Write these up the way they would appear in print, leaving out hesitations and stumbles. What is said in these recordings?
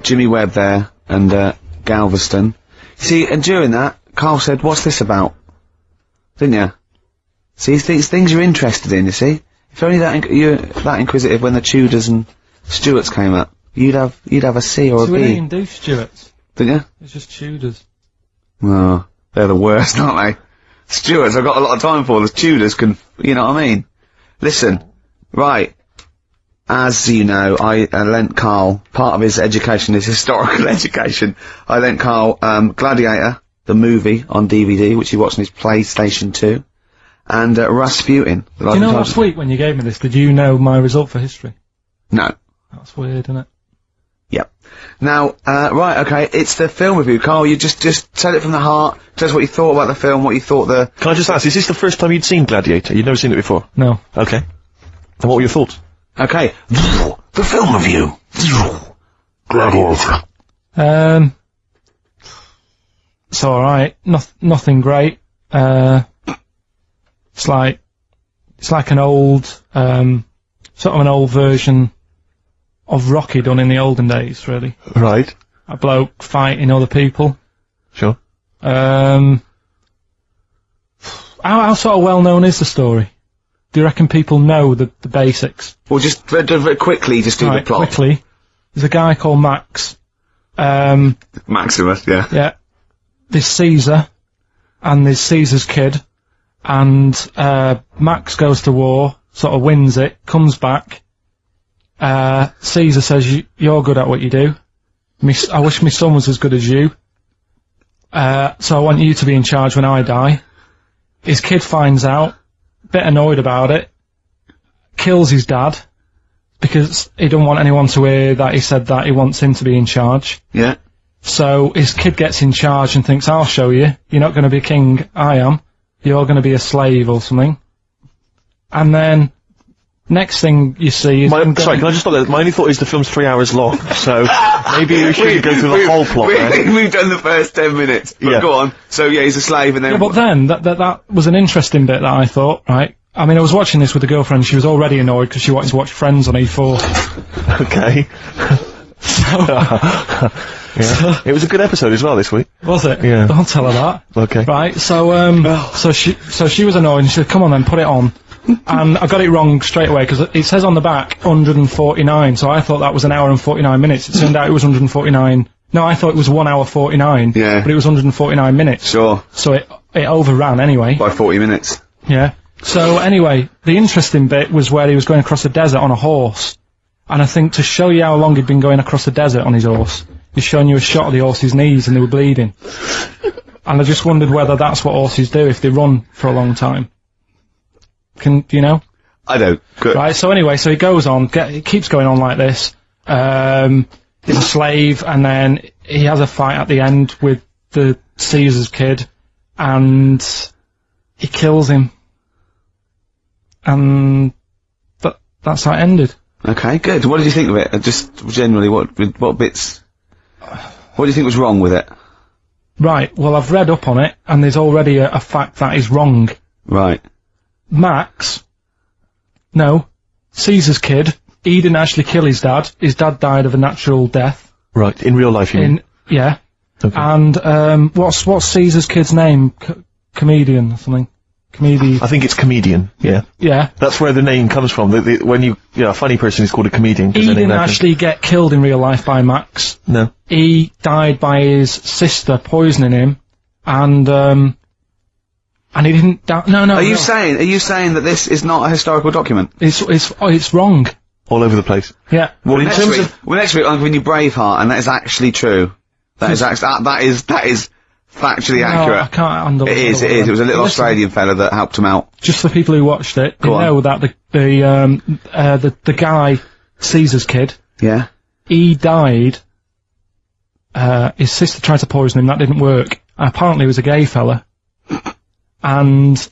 Jimmy Webb there, and, Galveston. See, and during that, Karl said, what's this about? Didn't you? See, it's things you're interested in, you see? If only you're that inquisitive when the Tudors and Stuarts came up, you'd have a C or a B. So we didn't do Stuarts. Didn't you? It's just Tudors. Oh, they're the worst, aren't they? Stuarts, I've got a lot of time for. The Tudors can, you know what I mean? Listen, right. As you know, I lent Karl, part of his education is historical education. I lent Karl, Gladiator, the movie on DVD, which he watched on his PlayStation 2, and, Rasputin. Do you know last week when you gave me this, did you know my result for history? No. That's weird, isn't it? Yep. Now, right, okay, it's the film review. Karl, you just tell it from the heart, tell us what you thought about the film, what you thought Can I just ask, is this the first time you'd seen Gladiator? You'd never seen it before? No. Okay. And what were your thoughts? Okay. The film review. Gladiator. It's alright. Nothing great. It's like an old, sort of an old version of Rocky done in the olden days, really. Right. A bloke fighting other people. Sure. How sort of well known is the story? Do you reckon people know the basics? Well, just very quickly, just do the plot. Quickly. There's a guy called Max. Maximus, yeah. Yeah. There's Caesar, and there's Caesar's kid, and Max goes to war, sort of wins it, comes back. Caesar says, you're good at what you do. I wish my son was as good as you. So I want you to be in charge when I die. His kid finds out, bit annoyed about it, kills his dad, because he don't want anyone to hear that he said that he wants him to be in charge. Yeah. So his kid gets in charge and thinks, I'll show you. You're not going to be king, I am. You're going to be a slave or something. And then, next thing you see is... Sorry, can I just stop there? My only thought is the film's 3 hours long, so maybe we should go through the whole plot there. We've done the first 10 minutes, but yeah. Go on. So yeah, he's a slave and then... Yeah, but then, that was an interesting bit that I thought, right? I mean, I was watching this with a girlfriend, she was already annoyed because she wanted to watch Friends on E4. Okay. Yeah. It was a good episode as well this week. Was it? Yeah. Don't tell her that. Okay. Right, so she was annoyed and she said, come on then, put it on. And I got it wrong straight away, because it says on the back 149, so I thought that was an hour and 49 minutes. It turned out it was 149. No, I thought it was 1 hour 49. Yeah. But it was 149 minutes. Sure. So it overran anyway. By 40 minutes. Yeah. So anyway, the interesting bit was where he was going across the desert on a horse. And I think to show you how long he'd been going across the desert on his horse, he's showing you a shot of the horse's knees and they were bleeding. And I just wondered whether that's what horses do if they run for a long time. Do you know? I don't. Good. Right, so anyway, so he goes on, it keeps going on like this. He's a slave, and then he has a fight at the end with the Caesar's kid, and he kills him. And that's how it ended. Okay, good. What did you think of it? Just generally, what bits... What do you think was wrong with it? Right, well, I've read up on it, and there's already a fact that is wrong. Right. Caesar's kid, he didn't actually kill his dad. His dad died of a natural death. Right, in real life, you mean? Yeah. Okay. And, what's Caesar's kid's name? Comedian or something? Comedian. I think it's comedian, yeah. Yeah. That's where the name comes from. When a funny person is called a comedian. He didn't actually get killed in real life by Max. No. He died by his sister poisoning him, and he didn't die. No. Are you saying that this is not a historical document? It's wrong. All over the place. Yeah. Well, next week I'm giving you Braveheart, and that is actually true. That is factually accurate. I can't handle it. It is. It was a little Australian fella that helped him out. Just for people who watched it, they know that the guy, Caesar's kid, yeah, he died. His sister tried to poison him. That didn't work. Apparently, he was a gay fella, and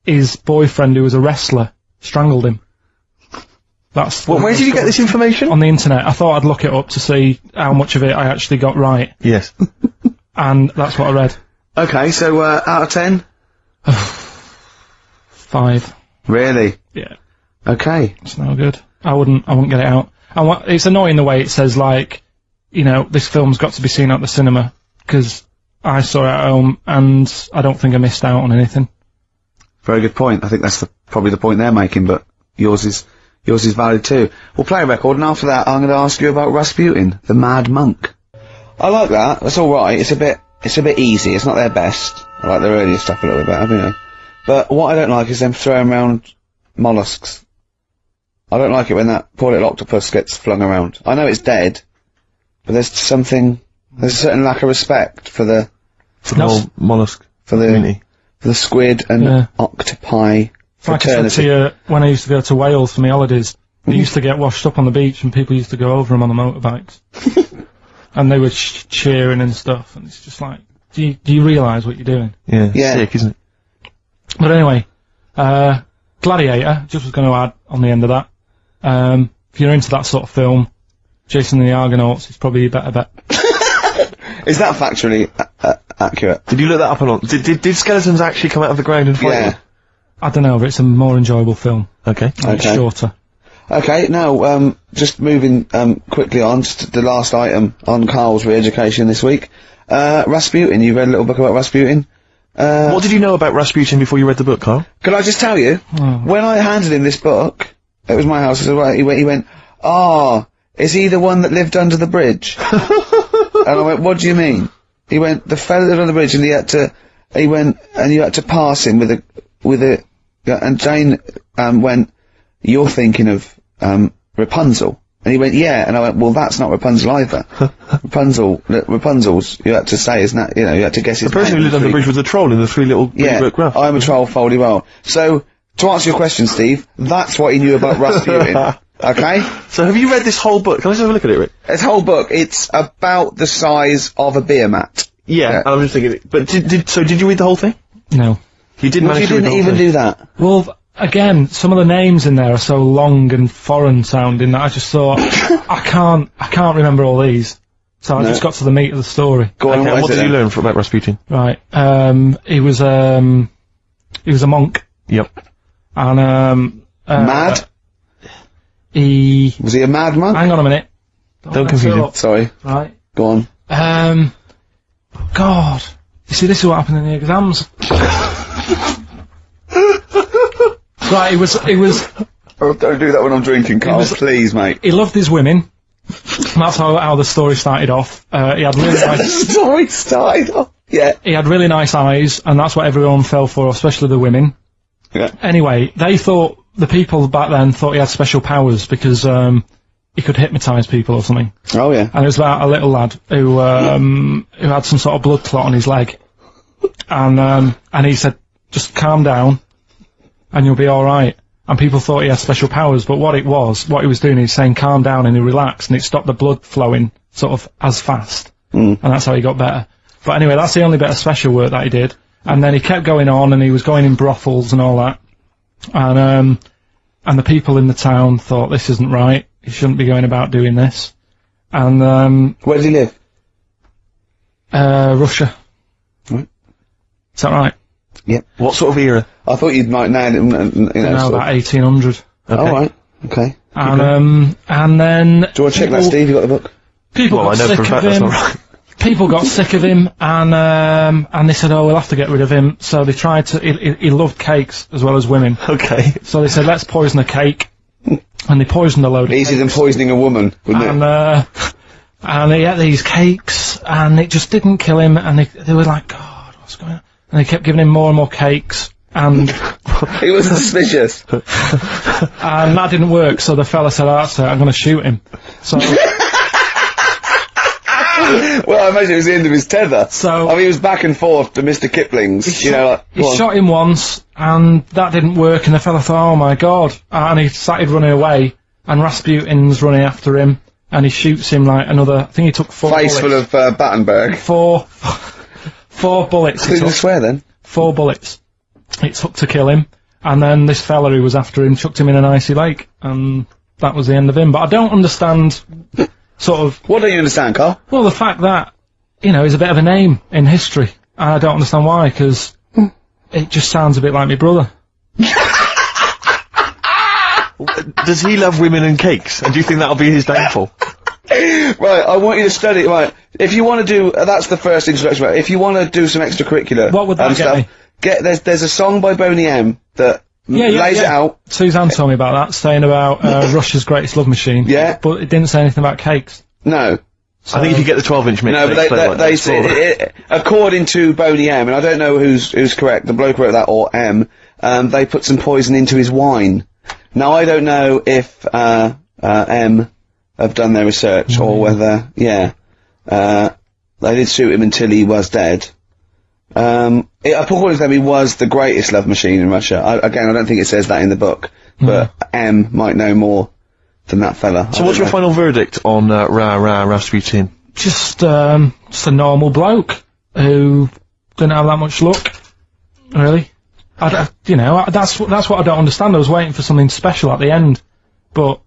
his boyfriend, who was a wrestler, strangled him. Where did you get this information? On the internet. I thought I'd look it up to see how much of it I actually got right. Yes. And that's what I read. Okay, so, out of 10? 5. Really? Yeah. Okay. It's no good. I wouldn't get it out. And it's annoying the way it says, like, you know, this film's got to be seen at the cinema, because I saw it at home, and I don't think I missed out on anything. Very good point. I think that's probably the point they're making, but yours is valid too. We'll play a record, and after that, I'm going to ask you about Rasputin, the Mad Monk. I like that. That's all right. It's a bit easy. It's not their best. I like their earlier stuff a little bit better, you know. But what I don't like is them throwing around mollusks. I don't like it when that poor little octopus gets flung around. I know it's dead, but there's a certain lack of respect for the whole mollusk community. For the squid and octopi Like I said to you, when I used to go to Wales for my holidays, they used to get washed up on the beach and people used to go over them on the motorbikes. And they were cheering and stuff, and it's just like, do you realise what you're doing? Yeah, sick, isn't it? But anyway, Gladiator, just was going to add on the end of that, if you're into that sort of film, Jason and the Argonauts is probably a better bet. Is that factually accurate? Did you look that up or not? Did skeletons actually come out of the ground and fight? Yeah. I don't know, but it's a more enjoyable film. Okay. It's shorter. Okay, now, just moving, quickly on, just the last item on Karl's re-education this week. Rasputin, you read a little book about Rasputin? What did you know about Rasputin before you read the book, Karl? Can I just tell you? When I handed him this book, it was my house, he went, is he the one that lived under the bridge? And I went, what do you mean? He went, the fella lived under the bridge and you had to pass him and Jane, went, you're thinking of, Rapunzel. And he went, yeah, and I went, well, that's not Rapunzel either. Rapunzel's, you had to say, isn't that, you had to guess his name. The person who lived under the bridge was a troll in the three little book graph. I'm a troll, foldy well. So, to answer your question, Steve, that's what he knew about Rasputin. Okay? So have you read this whole book? Can I just have a look at it, Rick? This whole book, it's about the size of a beer mat. Yeah, I'm just thinking, but did you read the whole thing? No. You didn't manage to read the whole thing? You didn't even do that? Well, again, some of the names in there are so long and foreign sounding that I just thought, I can't remember all these. So I just got to the meat of the story. Go on, what did you learn about Rasputin? Right, he was a monk. Yep. Mad? And, Was he a mad monk? Hang on a minute. Don't confuse him. Sorry. Right. Go on. God. You see, this is what happened in the exams. Right, he was... Oh, don't do that when I'm drinking, Karl, please, mate. He loved his women. That's how the story started off. He had really nice... The story started off? Yeah. He had really nice eyes, and that's what everyone fell for, especially the women. Yeah. Anyway, the people back then thought he had special powers because, he could hypnotise people or something. Oh, yeah. And it was about a little lad who had some sort of blood clot on his leg. And he said, just calm down, and you'll be alright. And people thought he had special powers, but what he was doing, he was saying calm down and he relaxed, and it stopped the blood flowing sort of as fast. And that's how he got better. But anyway, that's the only bit of special work that he did. And then he kept going on, and he was going in brothels and all that. And the people in the town thought, this isn't right, he shouldn't be going about doing this. And, where does he live? Russia. Right. Is that right? Yep. What sort of era? I thought you'd might know, No, about 1800. Okay. Oh, right. Okay. And then... Do you want to check that, Steve? You got the book? People got sick of him. People got sick of him, and they said, oh, we'll have to get rid of him. So they tried to... He loved cakes as well as women. Okay. So they said, let's poison a cake. And they poisoned a load of Easier than poisoning a woman, wouldn't it? And he ate these cakes, and it just didn't kill him, and they were like, God, what's going on? And they kept giving him more and more cakes, and... He was suspicious. And that didn't work, so the fella said, that's it, I'm going to shoot him. So... Well, I imagine it was the end of his tether. So... I mean, he was back and forth to Mr. Kipling's, He shot him once, and that didn't work, and the fella thought, oh my God. And he started running away, and Rasputin's running after him, and he shoots him like another... I think he took 4 Face bullets. full of, Battenberg. 4 bullets. Who's the swear then? 4 bullets it took to kill him, and then this fella who was after him chucked him in an icy lake, and that was the end of him. But I don't understand, sort of... What don't you understand, Karl? Well, the fact that, he's a bit of a name in history. I don't understand why, because it just sounds a bit like my brother. Does he love women and cakes? And do you think that'll be his downfall? Right, I want you to study, right, if you want to do, that's the first introduction, right, if you want to do some extracurricular... What would that get me? There's a song by Boney M that lays it out. Suzanne told me about that, saying about, Russia's Greatest Love Machine. Yeah. But it didn't say anything about cakes. No. I think if you get the 12-inch mix... No, but they say, according to Boney M, and I don't know who's correct, the bloke wrote that, or M, they put some poison into his wine. Now, I don't know if, M have done their research, or whether, they did shoot him until he was dead. According to them, he was the greatest love machine in Russia. I don't think it says that in the book, but M might know more than that fella. So what's your final verdict on, Rasputin? Just a normal bloke who didn't have that much luck, really. That's what I don't understand. I was waiting for something special at the end, but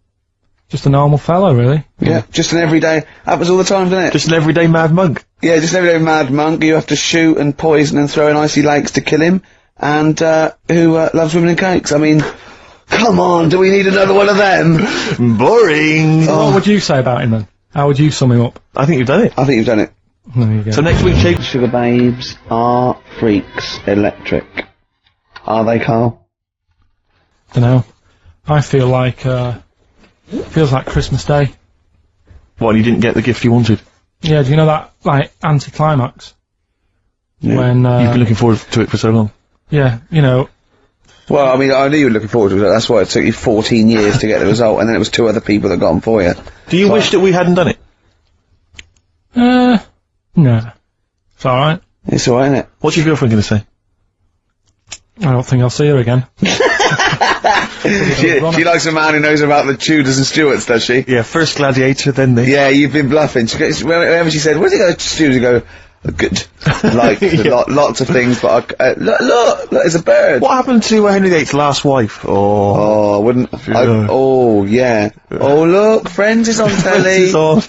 just a normal fellow, really. Yeah, just an everyday, happens all the time, doesn't it? Just an everyday mad monk. Yeah, just an everyday mad monk. You have to shoot and poison and throw in icy lakes to kill him, and, who, loves women and cakes. I mean, come on, do we need another one of them? Boring! So what would you say about him, then? How would you sum him up? I think you've done it. I think you've done it. There you go. So next week, Shape... Sugar babes are freaks electric. Are they, Carl? Dunno. I feel like, feels like Christmas Day. What, you didn't get the gift you wanted? Yeah, do you know that, like, anticlimax? Yeah. When, You've been looking forward to it for so long. Yeah, you know... Well, I mean, I knew you were looking forward to it. That's why it took you 14 years to get the result, and then it was 2 other people that got them for you. Do you wish that we hadn't done it? No. It's alright. It's alright, isn't it? What's your girlfriend going to say? I don't think I'll see her again. She likes a man who knows about the Tudors and Stuarts, does she? Yeah, first Gladiator, then the... Yeah, you've been bluffing. Whenever she said, "Where's he going to Stuarts?" You go, "Good." Like, lots of things, but, look, there's a bird. What happened to Henry VIII's last wife? Oh, yeah. Oh, look, Friends is on telly. It's on.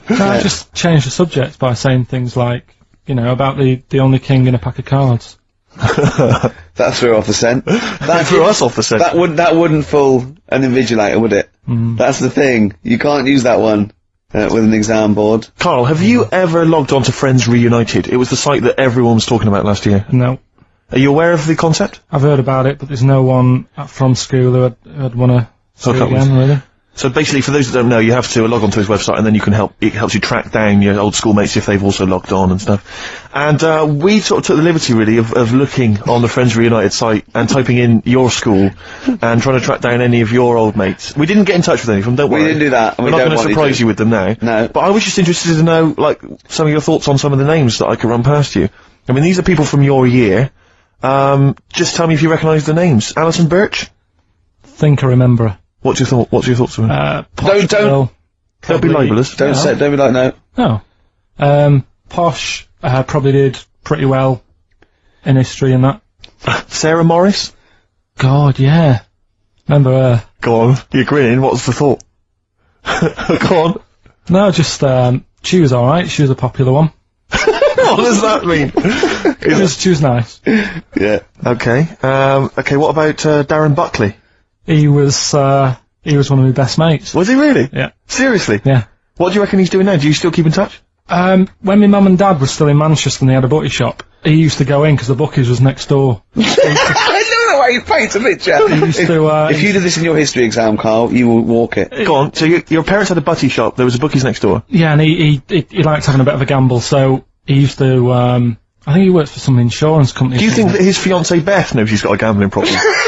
I just changed the subject by saying things like, about the only king in a pack of cards. That threw off the scent. That threw us off the scent. That wouldn't fool an invigilator, would it? That's the thing. You can't use that one with an exam board. Carl, have you ever logged on to Friends Reunited? It was the site that everyone was talking about last year. No. Are you aware of the concept? I've heard about it, but there's no one from school who'd want to see it again, really. So basically, for those that don't know, you have to log on to his website, and then you can it helps you track down your old schoolmates if they've also logged on and stuff. And we sort of took the liberty, really, of looking on the Friends Reunited site and typing in your school and trying to track down any of your old mates. We didn't get in touch with any of them, don't worry. We didn't do that. We're not going to surprise you with them now. No. But I was just interested to know, like, some of your thoughts on some of the names that I could run past you. I mean, these are people from your year. Just tell me if you recognise the names. Alison Birch? Think I remember her. What's your thoughts on her? Don't be libelous. Don't be like, no. No. Posh, probably did pretty well in history and that. Sarah Morris? God, yeah. Remember her. Go on. You're grinning. What's the thought? Go on. No, just, she was alright. She was a popular one. What does that mean? She was nice. Yeah. Okay. Okay, what about, Darren Buckley? He was one of my best mates. Was he really? Yeah. Seriously? Yeah. What do you reckon he's doing now? Do you still keep in touch? When my mum and dad were still in Manchester and they had a butty shop, he used to go in because the bookies was next door. I know the way he paints a picture. He used to, if you did this in your history exam, Carl, you will walk it. Go on. So your parents had a butty shop, there was a bookies next door? Yeah, and he liked having a bit of a gamble, so he used to, I think he works for some insurance company. Do you think that his fiancée Beth knows he's got a gambling problem? Yeah.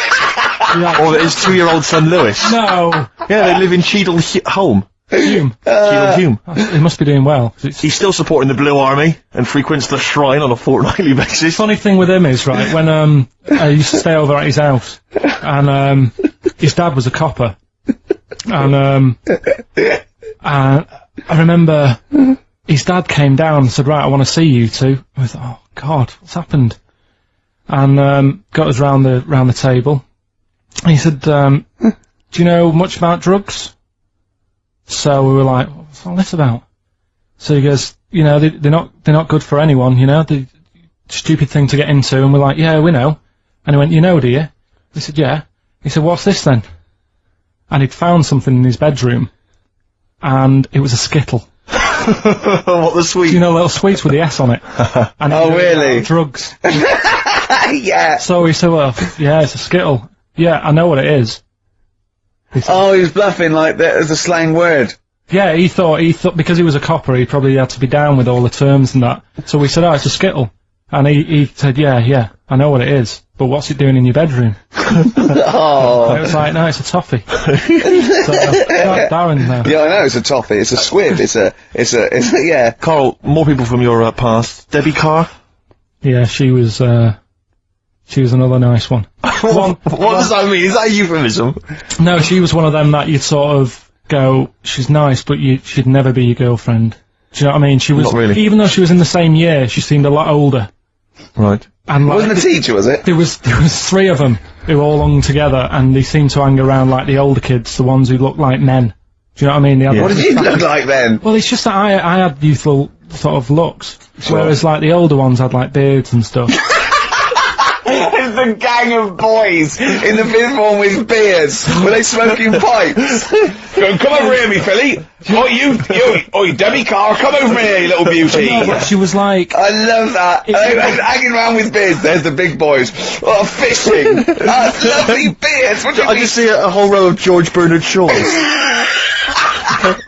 Or that his 2-year-old son Lewis? No! Yeah, they live in Cheadle Home. Hume. Cheadle Hume. He must be doing well. He's still supporting the Blue Army and frequents the shrine on a fortnightly basis. Funny thing with him is, right, when I used to stay over at his house, and his dad was a copper, and I remember his dad came down and said, "Right, I want to see you two." I thought, "Oh God, what's happened?" And got us round the table. And he said, "Do you know much about drugs?" So we were like, "What's all this about?" So he goes, they're not good for anyone, the stupid thing to get into. And we're like, "Yeah, we know." And he went, "You know, do you?" We said, "Yeah." He said, "What's this then?" And he'd found something in his bedroom. and it was a Skittle. What, the sweet? You know, little sweets with the S on it. And Oh, really? Drugs. Yeah. So he said, well, yeah, it's a Skittle. Yeah, I know what it is. Oh, he was bluffing like that as a slang word. Yeah, he thought, because he was a copper, he probably had to be down with all the terms and that. So we said, oh, it's a Skittle. And he said, yeah, I know what it is, but what's it doing in your bedroom? Oh. And it was like, no, it's a toffee. So, Darren now. Yeah, I know, it's a toffee, it's a squib, it's a, yeah. Carl, more people from your past. Debbie Carr? Yeah, she was another nice one. What does that mean? Is that a euphemism? No, she was one of them that you'd sort of go, she's nice, but she'd never be your girlfriend. Do you know what I mean? She was, Not really. even though she was in the same year, she seemed a lot older. Right. And like, Wasn't a teacher, was it? there was 3 of them who all hung together, and they seemed to hang around like the older kids, the ones who looked like men. Do you know what I mean? They had What did you look like then? Well, it's just that I had youthful sort of looks, whereas like the older ones had like beards and stuff. It's the gang of boys in the 5th form with beards. Were they smoking pipes? Come over here, me filly. Oi, Debbie Carr, come over here, you little beauty. No, but she was like, I love that. Hanging around with beards. There's the big boys. Oh, fishing. Lovely beards. What do you I mean? just see a whole row of George Bernard Shaws.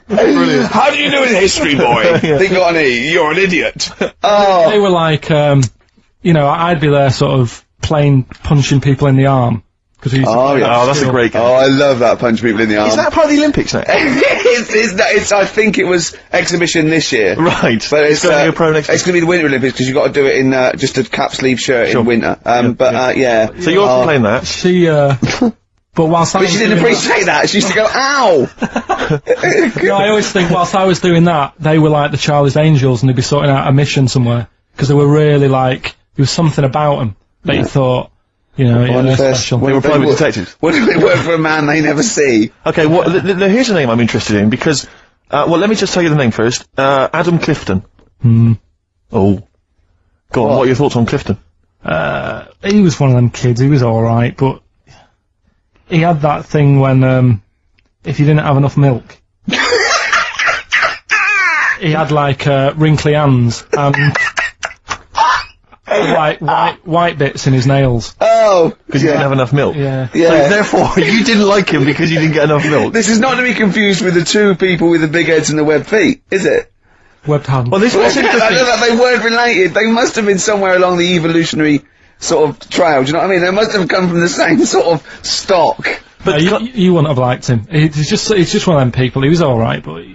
Brilliant. How do you do in history, boy? Think on E. You're an idiot. Oh. they were like, you know, I'd be there sort of punching people in the arm. Oh, yeah. Oh, that's a great game. Oh, I love that, punch people in the arm. Is that part of the Olympics now? it's, I think it was exhibition this year. Right. But it's going to be a pro next it's going to be the Winter Olympics because you've got to do it in just a cap sleeve shirt in winter. Yeah. So you're playing that? She, but whilst I But was she didn't doing appreciate that. She used to go, ow! You know, I always think whilst I was doing that, they were like the Charlie's Angels and they'd be sorting out a mission somewhere. Because they were really like, there was something about them that you thought, you know, they're special. They were private detectives. What do they work for a man they never see? Okay, well, here's a name I'm interested in, because, well, let me just tell you the name first. Adam Clifton. Oh. Go on, what are your thoughts on Clifton? He was one of them kids, he was alright, but he had that thing when, if you didn't have enough milk, he had like, wrinkly hands, and like white bits in his nails. Oh! Because you didn't have enough milk? Yeah. So therefore, you didn't like him because you didn't get enough milk? This is not to be confused with the 2 people with the big heads and the webbed feet, is it? Webbed hands. Well, this was interesting. They weren't related. They must have been somewhere along the evolutionary sort of trail, do you know what I mean? They must have come from the same sort of stock. But you wouldn't have liked him. He's just one of them people. He was alright, but...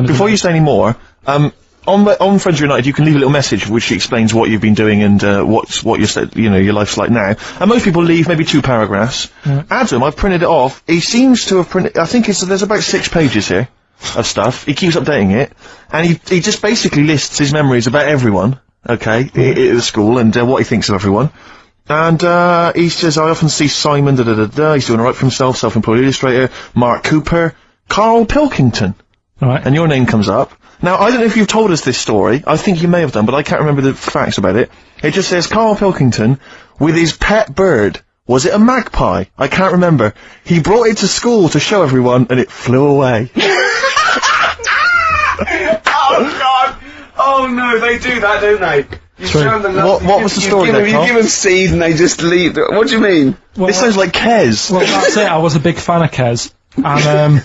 Before you say any more, on Friends United, you can leave a little message which explains what you've been doing and what your life's like now. And most people leave maybe 2 paragraphs. Yeah. Adam, I've printed it off. He seems to have printed. I think there's about 6 pages here of stuff. He keeps updating it, and he just basically lists his memories about everyone. Okay, at the school and what he thinks of everyone. And he says, I often see Simon. He's doing alright for himself. Self-employed illustrator. Mark Cooper. Karl Pilkington. Right. And your name comes up. Now, I don't know if you've told us this story. I think you may have done, but I can't remember the facts about it. It just says Karl Pilkington with his pet bird. Was it a magpie? I can't remember. He brought it to school to show everyone, and it flew away. Oh, God! Oh, no, they do that, don't they? You show them the What was the story there, Carl? You give them seed and they just leave. What do you mean? Well, this sounds like Kez. Well, that's it. I was a big fan of Kez. And,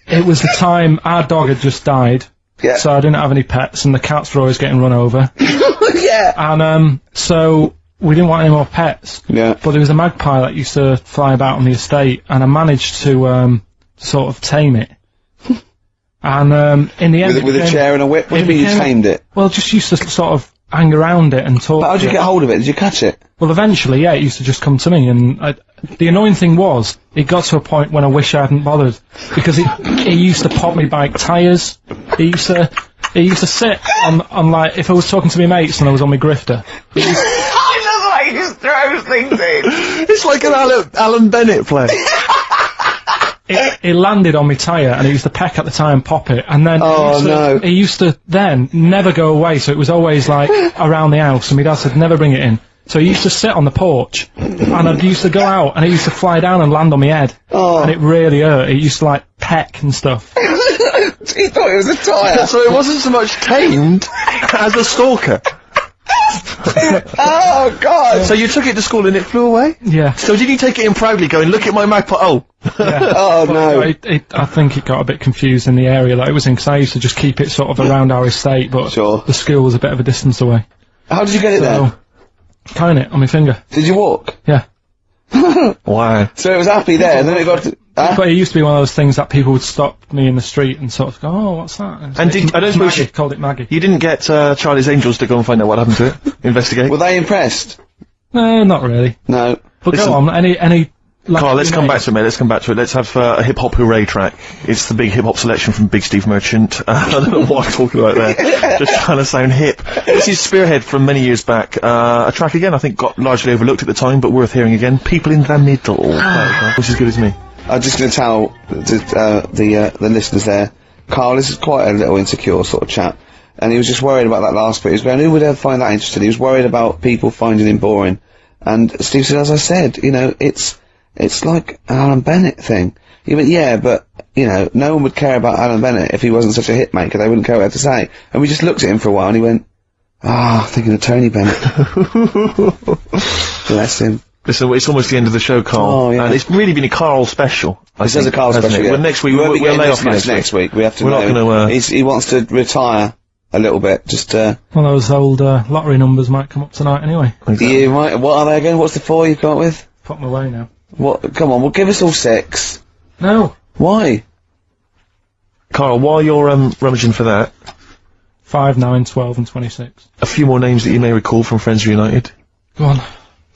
it was the time our dog had just died. Yeah. So I didn't have any pets, and the cats were always getting run over. Yeah. And, so we didn't want any more pets. Yeah. But there was a magpie that used to fly about on the estate, and I managed to, sort of tame it. And, in the end... With a chair and a whip? What do you mean you tamed it? Well, just used to sort of hang around it and talk. But how did you get hold of it? Did you catch it? Well, eventually, yeah, it used to just come to me, and the annoying thing was, it got to a point when I wish I hadn't bothered, because he used to pop me bike tyres. He used to sit on like, if I was talking to my mates and I was on my grifter. I love how he just throws things in. It's like an Alan Bennett play. It landed on my tyre, and he used to peck at the tyre and pop it, and then he used to then never go away, so it was always like around the house, and my dad said never bring it in. So he used to sit on the porch, and I used to go out, and he used to fly down and land on my head, and it really hurt. It used to like peck and stuff. He thought it was a tyre. So it wasn't so much tamed as a stalker. Oh, God! So you took it to school and it flew away? Yeah. So did you take it in proudly going, look at my magpie? Oh. Yeah. Oh, But no. I think it got a bit confused in the area that it was in, because I used to just keep it sort of around our estate, but Sure. the school was a bit of a distance away. How did you get it there? So, tying it on my finger. Did you walk? Yeah. Wow. So it was happy there, and then it got to... But it used to be one of those things that people would stop me in the street and sort of go, oh, what's that? And I don't suppose Maggie, called it Maggie. you didn't get Charlie's Angels to go and find out what happened to it? Investigate? Were they impressed? No, not really. No. But Listen, go on, any... Carl, let's come back to it, mate. Let's come back to it. Let's have a hip-hop hooray track. It's the big hip-hop selection from Big Steve Merchant. I don't know what I'm talking about there. Just trying to sound hip. This is Spearhead from many years back. A track, again, I think got largely overlooked at the time, but worth hearing again. People in the Middle. Which is as good as me. I'm just going to tell the listeners there, Carl, this is quite a little insecure sort of chap, and he was just worried about that last bit. He was going, who would ever find that interesting? He was worried about people finding him boring. And Steve said, as I said, you know, it's like an Alan Bennett thing. He went, yeah, but, you know, no one would care about Alan Bennett if he wasn't such a hit maker. They wouldn't care what he had to say. And we just looked at him for a while, and he went, thinking of Tony Bennett. Bless him. Listen, it's almost the end of the show, Carl. Oh, yeah. And it's really been a Carl special. This is a Carl hasn't special, it? yeah. Well, next week, won't be we'll getting lay this off much next week. We have to We're not know. going to... He wants to retire a little bit, just, Well, those old lottery numbers might come up tonight anyway. You might, what are they again? What's the 4 you've got with? Put them away now. What? Come on, well, give us all 6. No. Why? Carl, while you're rummaging for that, 5, 9, 12 and 26. a few more names that you may recall from Friends Reunited. Go on.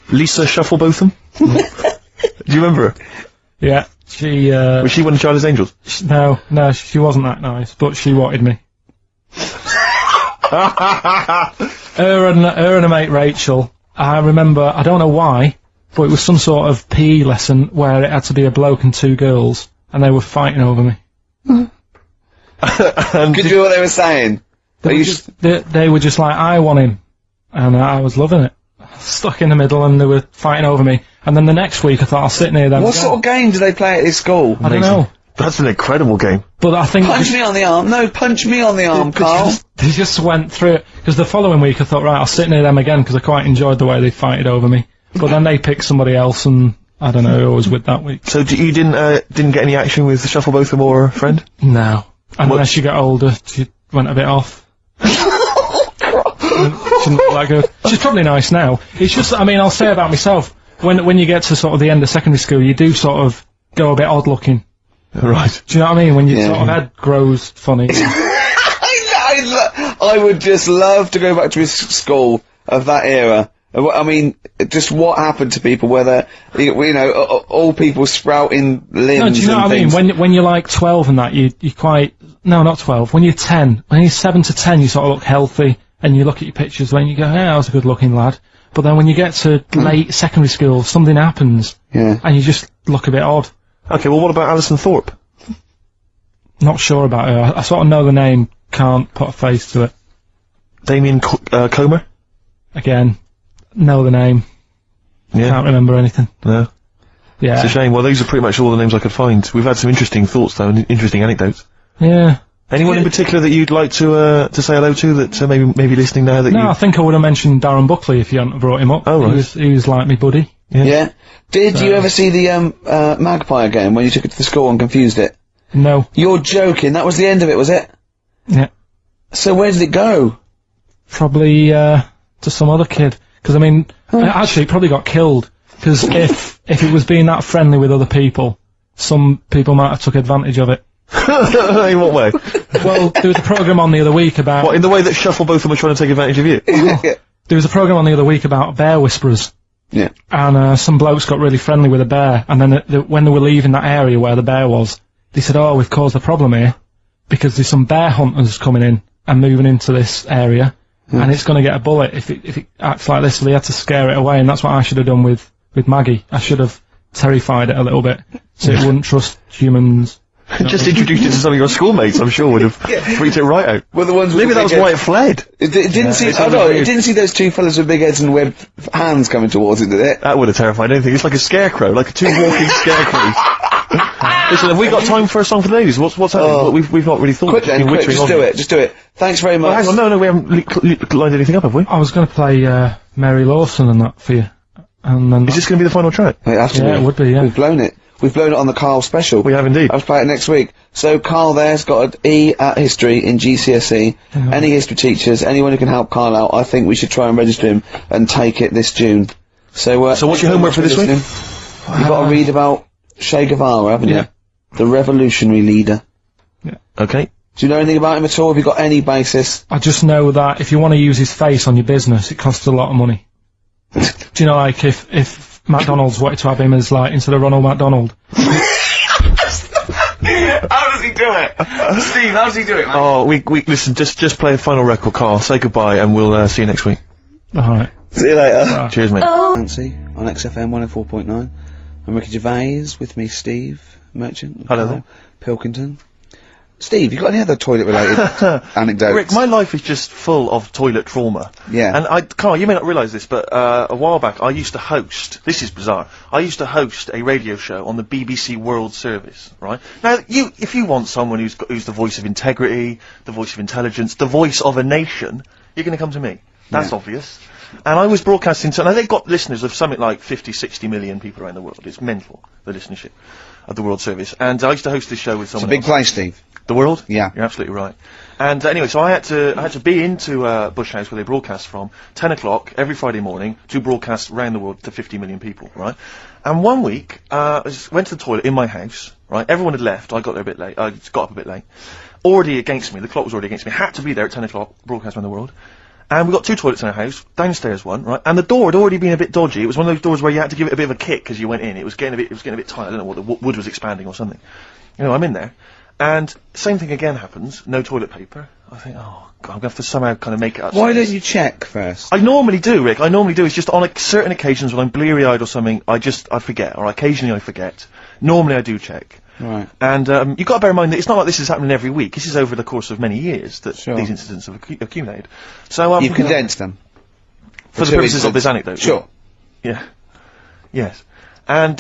Lisa Shufflebotham? Do you remember her? Yeah, she, Was she one of Charlie's Angels? no, she wasn't that nice, but she wanted me. her and her mate Rachel, I remember, I don't know why, but it was some sort of PE lesson where it had to be a bloke and 2 girls, and they were fighting over me. Could you hear what they were saying? They were just like, I want him, and I was loving it. Stuck in the middle, and they were fighting over me. And then the next week, I thought I'll sit near them. What sort of game do they play at this school? I don't know. That's an incredible game. But I think Punch me on the arm. No, punch me on the arm, Carl. they just went through it. Because the following week, I thought, right, I'll sit near them again, because I quite enjoyed the way they fighted over me. But then they picked somebody else, and I don't know who I was with that week. So you didn't get any action with the Shufflebotham or a friend? No. And as she got older, she went a bit off. She didn't look that good. She's probably nice now. It's just, I mean, I'll say about myself, when you get to sort of the end of secondary school, you do sort of go a bit odd looking. Right. Do you know what I mean? When your sort of head grows funny. I would just love to go back to his school of that era. I mean, just what happened to people, whether, you know, all people sprouting limbs. No, do you know what I mean? When you're like 12 and that, you quite, no, not 12, when you're 10, when you're 7 to 10, you sort of look healthy, and you look at your pictures when you go, yeah, I was a good looking lad. But then when you get to late secondary school, something happens. Yeah. And you just look a bit odd. Okay, well, what about Alison Thorpe? Not sure about her. I sort of know the name, can't put a face to it. Damien Comer? Again, know the name, Yeah. can't remember anything. No. Yeah. It's a shame. Well, those are pretty much all the names I could find. We've had some interesting thoughts, though, and interesting anecdotes. Yeah. Anyone in particular that you'd like to say hello to that maybe listening now that No, you... I think I would have mentioned Darren Buckley if you hadn't brought him up. Oh, right. He was like me buddy. Yeah. Did you ever see the, magpie again when you took it to the school and confused it? No. You're joking. That was the end of it, was it? Yeah. So where did it go? Probably, to some other kid. Because, I mean, actually, it probably got killed. Because if it was being that friendly with other people, some people might have took advantage of it. In what way? Well, there was a programme on the other week about... What, in the way that Shufflebotham were trying to take advantage of you? There was a programme on the other week about bear whisperers. Yeah. And some blokes got really friendly with a bear, and then when they were leaving that area where the bear was, they said, oh, we've caused a problem here, because there's some bear hunters coming in and moving into this area, and it's going to get a bullet if it acts like this, so they had to scare it away, and that's what I should have done with Maggie. I should have terrified it a little bit, so it wouldn't trust humans. Just introduced it to some of your schoolmates, I'm sure, would have freaked it right out. Well, the ones with Maybe the that was big why heads. it fled. It didn't see. it Oh sounds no! weird. It didn't see those 2 fellas with big heads and webbed hands coming towards it, did it? That would have terrified anything. It's like a scarecrow, like 2 walking scarecrows. Listen, have we got time for a song for the ladies? What's happening? We've not really thought. Quick then, just do it. Thanks very much. Hang on, no, we haven't lined anything up, have we? I was going to play Mary Lawson and that for you, and then. Is this going to be the final track? It has to be. It would be. Yeah. We've blown it. We've blown it on the Karl special. We have indeed. I'll play it next week. So Karl there's got an E at history in GCSE. Any history teachers, anyone who can help Karl out, I think we should try and register him and take it this June. So what's your homework for this week? You've got to read about Che Guevara, haven't you? Yeah. The revolutionary leader. Yeah. Okay. Do you know anything about him at all? Have you got any basis? I just know that if you want to use his face on your business, it costs a lot of money. Do you know, like, if McDonald's wanted to have him as, like, instead of Ronald McDonald? How does he do it? Steve, how does he do it, man? Oh, listen, just play a final record, Karl. Say goodbye, and we'll see you next week. Alright. See you later. Cheers, mate. Nancy on XFM 104.9. I'm Ricky Gervais, with me Steve Merchant. Hello there. Pilkington. Steve, you got any other toilet-related anecdotes? Rick, my life is just full of toilet trauma. Yeah. And Karl, you may not realise this, but a while back I used to host, this is bizarre, I used to host a radio show on the BBC World Service, right? Now, if you want someone who's the voice of integrity, the voice of intelligence, the voice of a nation, you're going to come to me. That's obvious. And I was broadcasting to, now they've got listeners of something like 50, 60 million people around the world. It's mental, the listenership of the World Service. And I used to host this show with someone It's a big place, Steve. The World? Yeah. You're absolutely right. And anyway, so I had to be into Bush House where they broadcast from 10 o'clock every Friday morning to broadcast around the world to 50 million people, right? And one week, I went to the toilet in my house, right? Everyone had left. I got there a bit late. I got up a bit late. Already against me. The clock was already against me. Had to be there at 10 o'clock, broadcast around the world. And we got 2 toilets in our house, downstairs one, right? And the door had already been a bit dodgy. It was one of those doors where you had to give it a bit of a kick as you went in. It was getting a bit tight. I don't know what the wood was expanding or something. You know, I'm in there. And same thing again happens. No toilet paper. I think, oh God, I'm gonna have to somehow kind of make it up. Why don't you check first? I normally do, Rick. I normally do. It's just on certain occasions when I'm bleary-eyed or something, I forget, or occasionally I forget. Normally I do check. Right. And you've got to bear in mind that it's not like this is happening every week. This is over the course of many years that these incidents have accumulated. So you've condensed them for the purposes of this anecdote. Sure. Yeah. Yes. And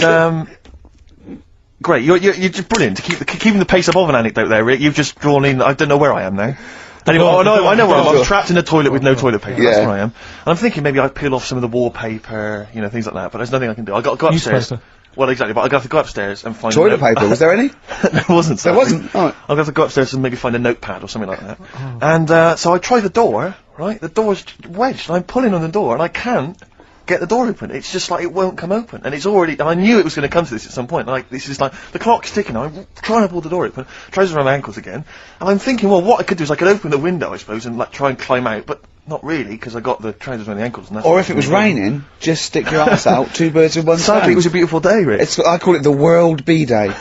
great. You're just brilliant. Keeping the pace up of an anecdote there, Rick. You've just drawn in. I don't know where I am now. Anyway, I know where I am. I'm trapped in a toilet with no toilet paper. That's where I am. And I'm thinking maybe I'd peel off some of the wallpaper, you know, things like that. But there's nothing I can do. I got to go upstairs. Well, exactly, but I've got to go upstairs and find toilet paper. Was there any? There wasn't. There wasn't. Oh. I'll have to go upstairs and maybe find a notepad or something like that. And so I try the door. Right, the door's wedged. And I'm pulling on the door, and I can't get the door open. It's just like it won't come open, and it's already. And I knew it was going to come to this at some point. Like this is like the clock's ticking. I'm trying to pull the door open. Trousers around my ankles again, and I'm thinking, well, what I could do is I could open the window, I suppose, and like try and climb out, but. Not really, because I got the trousers around the ankles. And that's or if it was raining, just stick your ass out, 2 birds with one stone. Sadly, it was a beautiful day, Rick. I call it the World B-Day.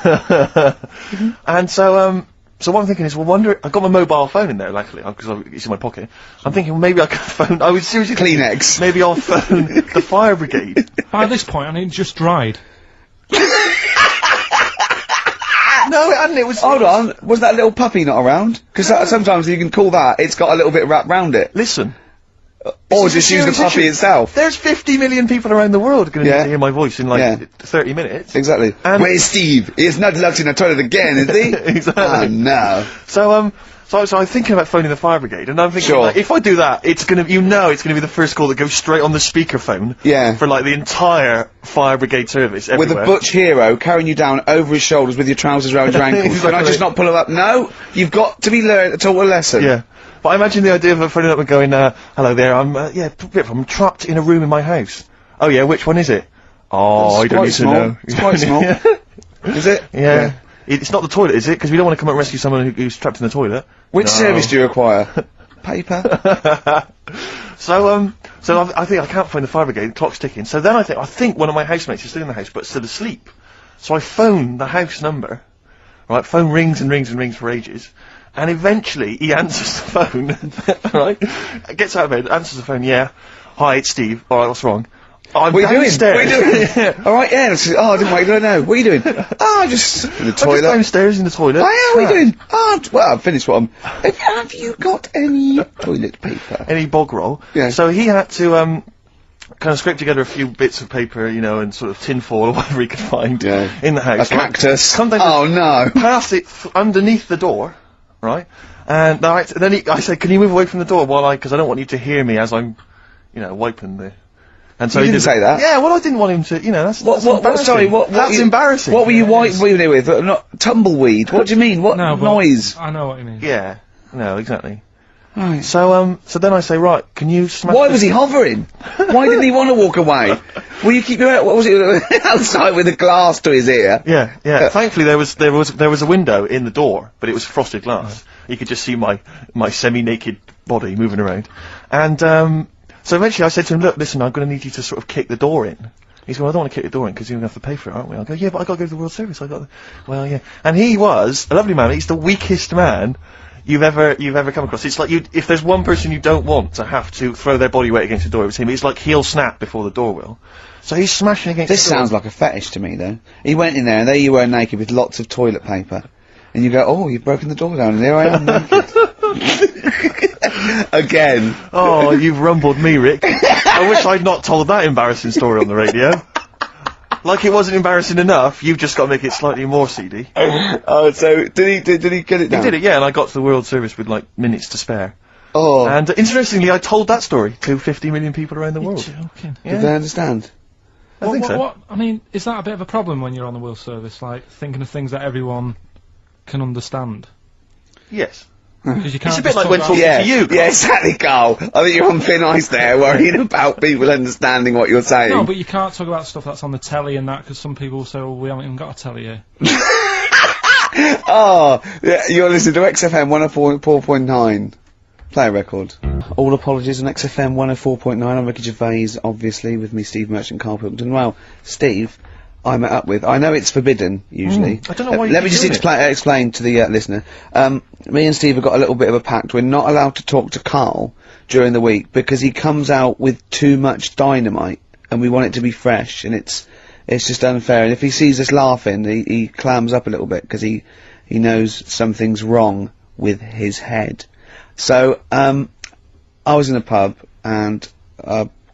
And so what I'm thinking is, well, I got my mobile phone in there, luckily, because it's in my pocket. I'm thinking, well, maybe I could phone, I was seriously Kleenex. Maybe I'll phone the fire brigade. By this point, I mean, it just dried. No, it hadn't, it was... Hold on, was that little puppy not around? Because sometimes you can call that, it's got a little bit wrapped round it. Listen. Or just use the puppy itself. There's 50 million people around the world going to hear my voice in like 30 minutes. Exactly. Where's Steve? He's not locked in a toilet again, is he? Exactly. Oh, no. So I'm thinking about phoning the fire brigade, and I'm thinking, like, if I do that, it's gonna be the first call that goes straight on the speakerphone. Yeah. For like the entire fire brigade service everywhere. With a butch hero carrying you down over his shoulders with your trousers around your ankles. Exactly. Can I just not pull him up? No, you've got to be taught a lesson. Yeah. But I imagine the idea of phoning up and going, hello there, I'm trapped in a room in my house. Oh yeah, which one is it? Oh, I don't need to know. It's quite small. Is it? Yeah. It's not the toilet, is it? Because we don't want to come and rescue someone who's trapped in the toilet. Which service do you require? Paper? So I think I can't find the fire brigade, the clock's ticking. So then I think one of my housemates is still in the house, but still asleep. So I phone the house number. Right, phone rings and rings and rings for ages. And eventually he answers the phone, right? Gets out of bed, answers the phone, yeah. Hi, it's Steve. Alright, what's wrong? I'm what are you doing? What are you doing? Yeah. Alright, yeah. Oh, I didn't wait, I don't know. What are you doing? Oh, just in the toilet. I'm just downstairs in the toilet. Oh, yeah, what are you doing? Oh, well, I've finished what I'm... Have you got any toilet paper? Any bog roll? Yeah. So he had to, kind of scraped together a few bits of paper, you know, and sort of tinfoil or whatever he could find Yeah. in the house. A cactus. Come down Oh no. past it underneath the door, right? And then I said, "Can you move away from the door because I don't want you to hear me as I'm, you know, wiping the." And so You he didn't say that? Yeah, well, I didn't want him to. You know, that's embarrassing. Sorry, what? That's embarrassing. What were you wiping it with? Not tumbleweed. What do you mean? What No, but noise? I know what you mean. Yeah. No, exactly. Right. So then I say, right, can you smash? Why was he hovering? Why didn't he want to walk away? Will you keep your what was it outside with a glass to his ear? Yeah. Thankfully, there was a window in the door, but it was frosted glass. You could just see my semi-naked body moving around, and so eventually I said to him, "Look, listen, I'm going to need you to sort of kick the door in." He said, "Well, I don't want to kick the door in because you're going to have to pay for it, aren't we?" I go, "Yeah, but I got to go to the World Service. Well, yeah." And he was a lovely man. He's the weakest man you've ever come across. It's like if there's one person you don't want to have to throw their body weight against the door, it's him. It's like he'll snap before the door will. So he's smashing against This the door. sounds like a fetish to me, though. He went in there, and there you were naked with lots of toilet paper. And you go, oh, you've broken the door down, and there I am naked. Again. Oh, you've rumbled me, Rick. I wish I'd not told that embarrassing story on the radio. Like it wasn't embarrassing enough, you've just got to make it slightly more seedy. Oh, so did he get it down? He did it, yeah, and I got to the World Service with, like, minutes to spare. Oh. And, interestingly, I told that story to 50 million people around the world. Joking. Did they understand? I think so. I mean, is that a bit of a problem when you're on the World Service? Like, thinking of things that everyone can understand? Yes. Because you can't It's a bit just like talk when about- talking Yeah, to you, Carl. yeah, exactly, Carl. I think you're on thin ice there, worrying about people understanding what you're saying. No, but you can't talk about stuff that's on the telly and that, because some people will say, well, we haven't even got a telly here. Oh, yeah, you're listening to XFM 104.9. Play a record. All apologies on XFM 104.9. I'm Ricky Gervais, obviously, with me, Steve Merchant, Karl Pilkington. Well, Steve, I met up with. I know it's forbidden, usually. I don't know why you Let me keep just doing it. explain to the listener. Me and Steve have got a little bit of a pact. We're not allowed to talk to Karl during the week because he comes out with too much dynamite, and we want it to be fresh, and it's just unfair. And if he sees us laughing, he clams up a little bit because he knows something's wrong with his head. So I was in a pub and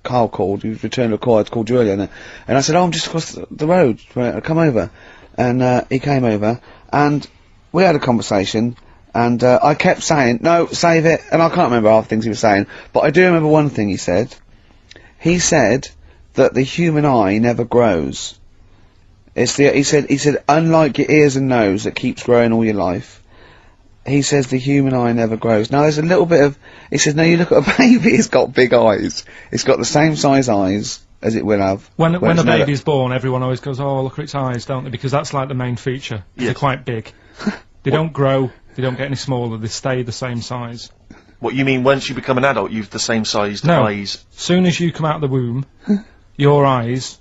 Karl called. He was returning a call. I'd called you earlier, and I said, "Oh, I'm just across the road. Come over." And he came over, and we had a conversation. And I kept saying, "No, save it." And I can't remember half the things he was saying, but I do remember one thing he said. He said that the human eye never grows. He said, unlike your ears and nose that keeps growing all your life, he says the human eye never grows. Now there's a little bit of, he says, no, you look at a baby, it's got big eyes. It's got the same size eyes as it will have. When it's a never- baby's born, everyone always goes, oh, look at its eyes, don't they? Because that's like the main feature. Yes. They're quite big. They don't grow, they don't get any smaller, they stay the same size. What you mean, once you become an adult, you've the same sized No. eyes? Soon as you come out of the womb, your eyes,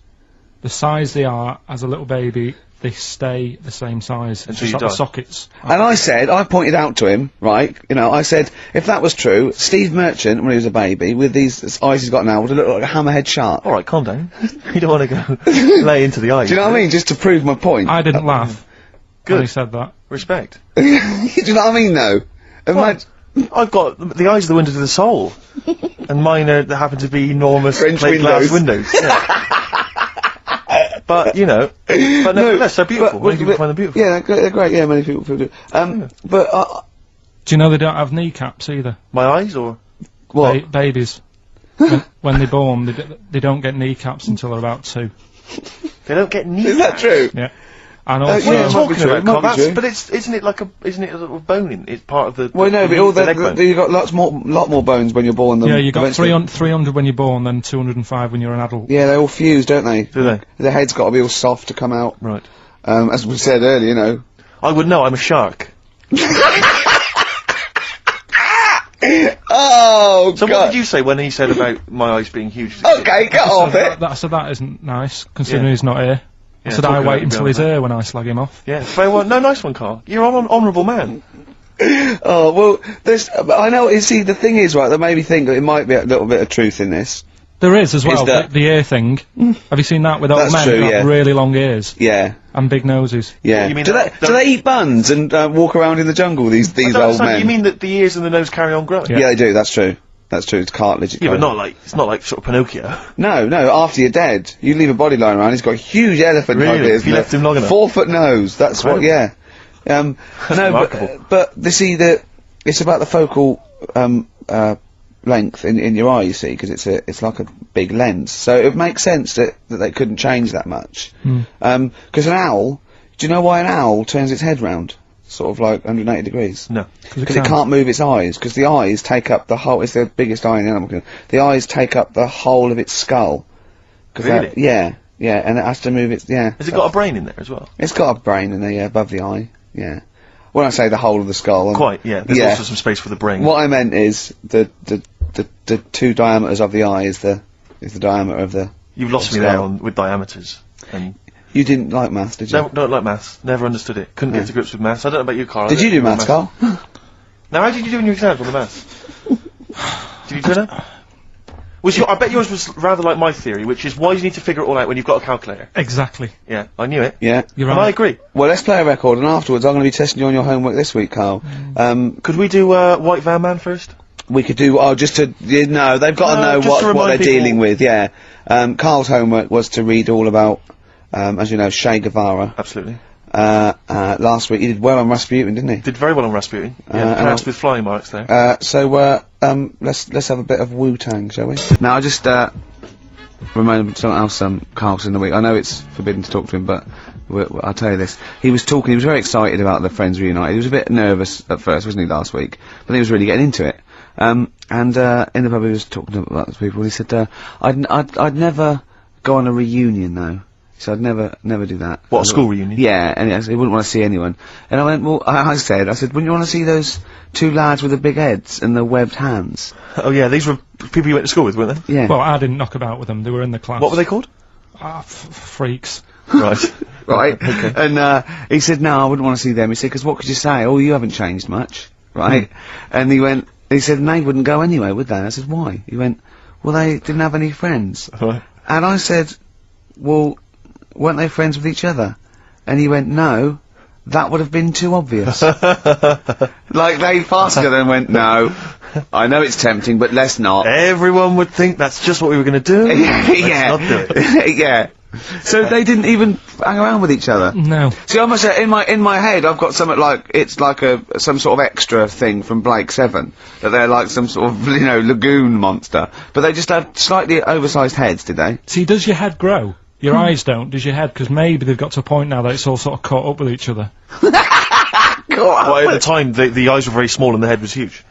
the size they are as a little baby, they stay the same size. Until It's you like the die. sockets. And I pointed out to him, right, I said, if that was true, Steve Merchant, when he was a baby, with these eyes he's got now, would have looked like a hammerhead shark. Alright, calm down. You don't want to go lay into the eyes. Do you know what I mean? Just to prove my point. I didn't laugh when Good. he said that. Respect. Do you know what I mean, though? Imagine, I've got the eyes are the window to the soul, and mine they happen to be enormous French plate glass windows. Yeah. But nevertheless, they're beautiful. Many people find them beautiful. Yeah, they're great. Yeah, many people do. But Do you know they don't have kneecaps either? My eyes, or what? Babies. when they're born, they don't get kneecaps until they're about 2. they don't get knees. Is that true? Yeah. And Yeah, What also, are it you might talking be true, about, it might Carl? be That's, true. but isn't it a little bone? It's part of the. Well, no, but all the leg bone. you've got lot more bones when you're born than. yeah, you got eventually. 300 when you're born, then 205 when you're an adult. Yeah, they all fuse, don't they? Do they? The head's got to be all soft to come out. Right. As we said earlier, I would know. I'm a shark. Oh, So God. what did you say when he said about my eyes being huge? Okay, get off it. That isn't nice, considering Yeah. he's not here. Yeah, So talking I about wait it until behind he's that. here when I slag him off. Yeah. Very well. No, nice one, Carl. You're an honourable man. Oh, well, I know, you see, the thing is, right, that made me think that it might be a little bit of truth in this. There is as well, that- the ear thing. Have you seen that with old That's men true, who have yeah. really long ears Yeah, and big noses? yeah. You mean do that- they eat buns and walk around in the jungle, these I don't old understand, men? You mean that the ears and the nose carry on growing? Yeah. Yeah, they do, that's true. That's true, it's cartilage. Yeah, but it's not like sort of Pinocchio. No, after you're dead, you leave a body lying around, he's got a huge elephant like Really? this. If you left him long enough? 4 foot nose, that's what, yeah. No, remarkable. but it's about the focal, length in your eye, you see, because it's like a big lens. So it makes sense that they couldn't change that much. Because an owl, do you know why an owl turns its head round? Sort of like 180 degrees. No. Because it can't move its eyes, because the eyes take up the whole, it's the biggest eye in the animal kingdom. The eyes take up the whole of its skull. Really? Yeah, and it has to move its, yeah. Has it got a brain in there as well? It's got a brain in there, yeah, above the eye, yeah. When I say the whole of the skull... Quite, yeah. There's also some space for the brain. What I meant is, the 2 diameters of the eye is the diameter of the... You've lost me there with diameters. And you didn't like maths, did you? No, don't like maths. Never understood it. Couldn't get to grips with maths. I don't know about you, Karl. Did you do maths, Karl? Now, how did you do in your exams on the maths? Did you turn up? I bet yours was rather like my theory, which is why do you need to figure it all out when you've got a calculator? Exactly. Yeah, I knew it. Yeah. You're right. And I agree. Well, let's play a record, and afterwards I'm going to be testing you on your homework this week, Karl. Could we do White Van Man first? We could do, they've got to know what they're dealing with, yeah. Karl's homework was to read all about, as you know, Che Guevara. Absolutely. Last week he did well on Rasputin, didn't he? Did very well on Rasputin. Yeah, passed with flying marks there. Let's have a bit of Wu-Tang, shall we? Now, I just, remembered something else, Karl's in the week. I know it's forbidden to talk to him, but I'll tell you this. He was very excited about the Friends Reunited. He was a bit nervous at first, wasn't he, last week? But then he was really getting into it. In the pub he was talking about the people, he said, I'd never go on a reunion, though. So I'd never do that. What, a school reunion? Yeah, and he wouldn't want to see anyone. And I went, well, I said, wouldn't you want to see those 2 lads with the big heads and the webbed hands? Oh yeah, these were people you went to school with, weren't they? Yeah. Well, I didn't knock about with them. They were in the class. What were they called? Freaks. Right. Right. Okay. And, he said, no, I wouldn't want to see them. He said, because what could you say? Oh, you haven't changed much. Right? And he said, and they wouldn't go anyway, would they? I said, why? He went, well, they didn't have any friends. Right. And I said, well, weren't they friends with each other? And he went, no, that would have been too obvious. Like, they passed together and went, no, I know it's tempting, but let's not. Everyone would think that's just what we were going to do. Yeah. Let's not do it. Yeah. So they didn't even hang around with each other. No. See, I must say, in my head, I've got something like, it's like some sort of extra thing from Blake 7, that they're like some sort of, lagoon monster. But they just had slightly oversized heads, did they? See, does your head grow? Your eyes don't, does your head? Because maybe they've got to a point now that it's all sort of caught up with each other. Go on. Well, at the time, the eyes were very small and the head was huge.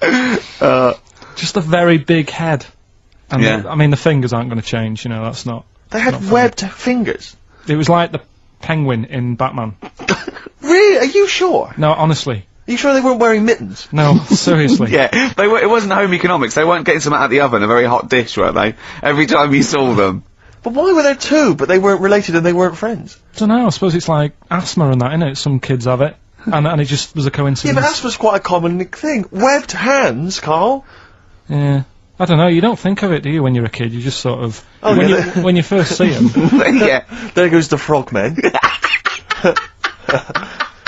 Just a very big head. And Yeah. the fingers aren't going to change, that's not... They had webbed fingers. It was like the penguin in Batman. Really? Are you sure? No, honestly. Are you sure they weren't wearing mittens? No, seriously. Yeah, it wasn't home economics. They weren't getting something out of the oven, a very hot dish, were they? Every time you saw them. But why were there 2, but they weren't related and they weren't friends? I don't know, I suppose it's like asthma and that, innit? Some kids have it. And it just was a coincidence. Yeah, but asthma's quite a common thing. Webbed hands, Karl. Yeah. I don't know, you don't think of it, do you, when you're a kid? You just sort of... Oh, when you first see them... Yeah. There goes the frogmen.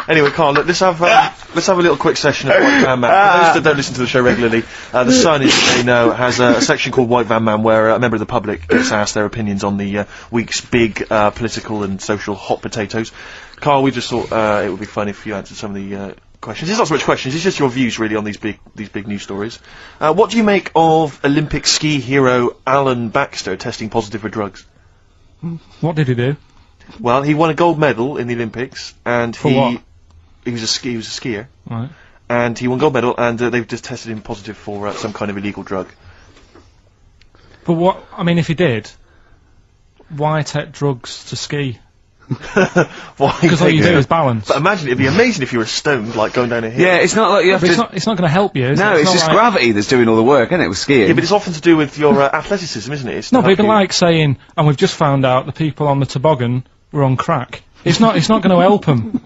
Anyway, Karl, look, let's have a little quick session of White Van Man. For those that don't listen to the show regularly, the Sun, as you know, has a section called White Van Man where a member of the public gets asked their opinions on the week's big political and social hot potatoes. Karl, we just thought it would be fun if you answered some of the questions. It's not so much questions, it's just your views really on these big news stories. What do you make of Olympic ski hero Alan Baxter testing positive for drugs? What did he do? Well, he won a gold medal in the Olympics, and For what? he was a skier, Right. and he won gold medal, and they've just tested him positive for some kind of illegal drug. But what... if he did, why take drugs to ski? Why? Because all you do is balance. But imagine, it'd be amazing if you were stoned, like going down a hill. Yeah, it's not like you have But to... it's not going to help you, is it? No, it's not just like... gravity that's doing all the work, isn't it, with skiing? Yeah, but it's often to do with your athleticism, isn't it? It's to No, but help it'd be you. like saying, and we've just found out the people on the toboggan were on crack. It's not going to help them.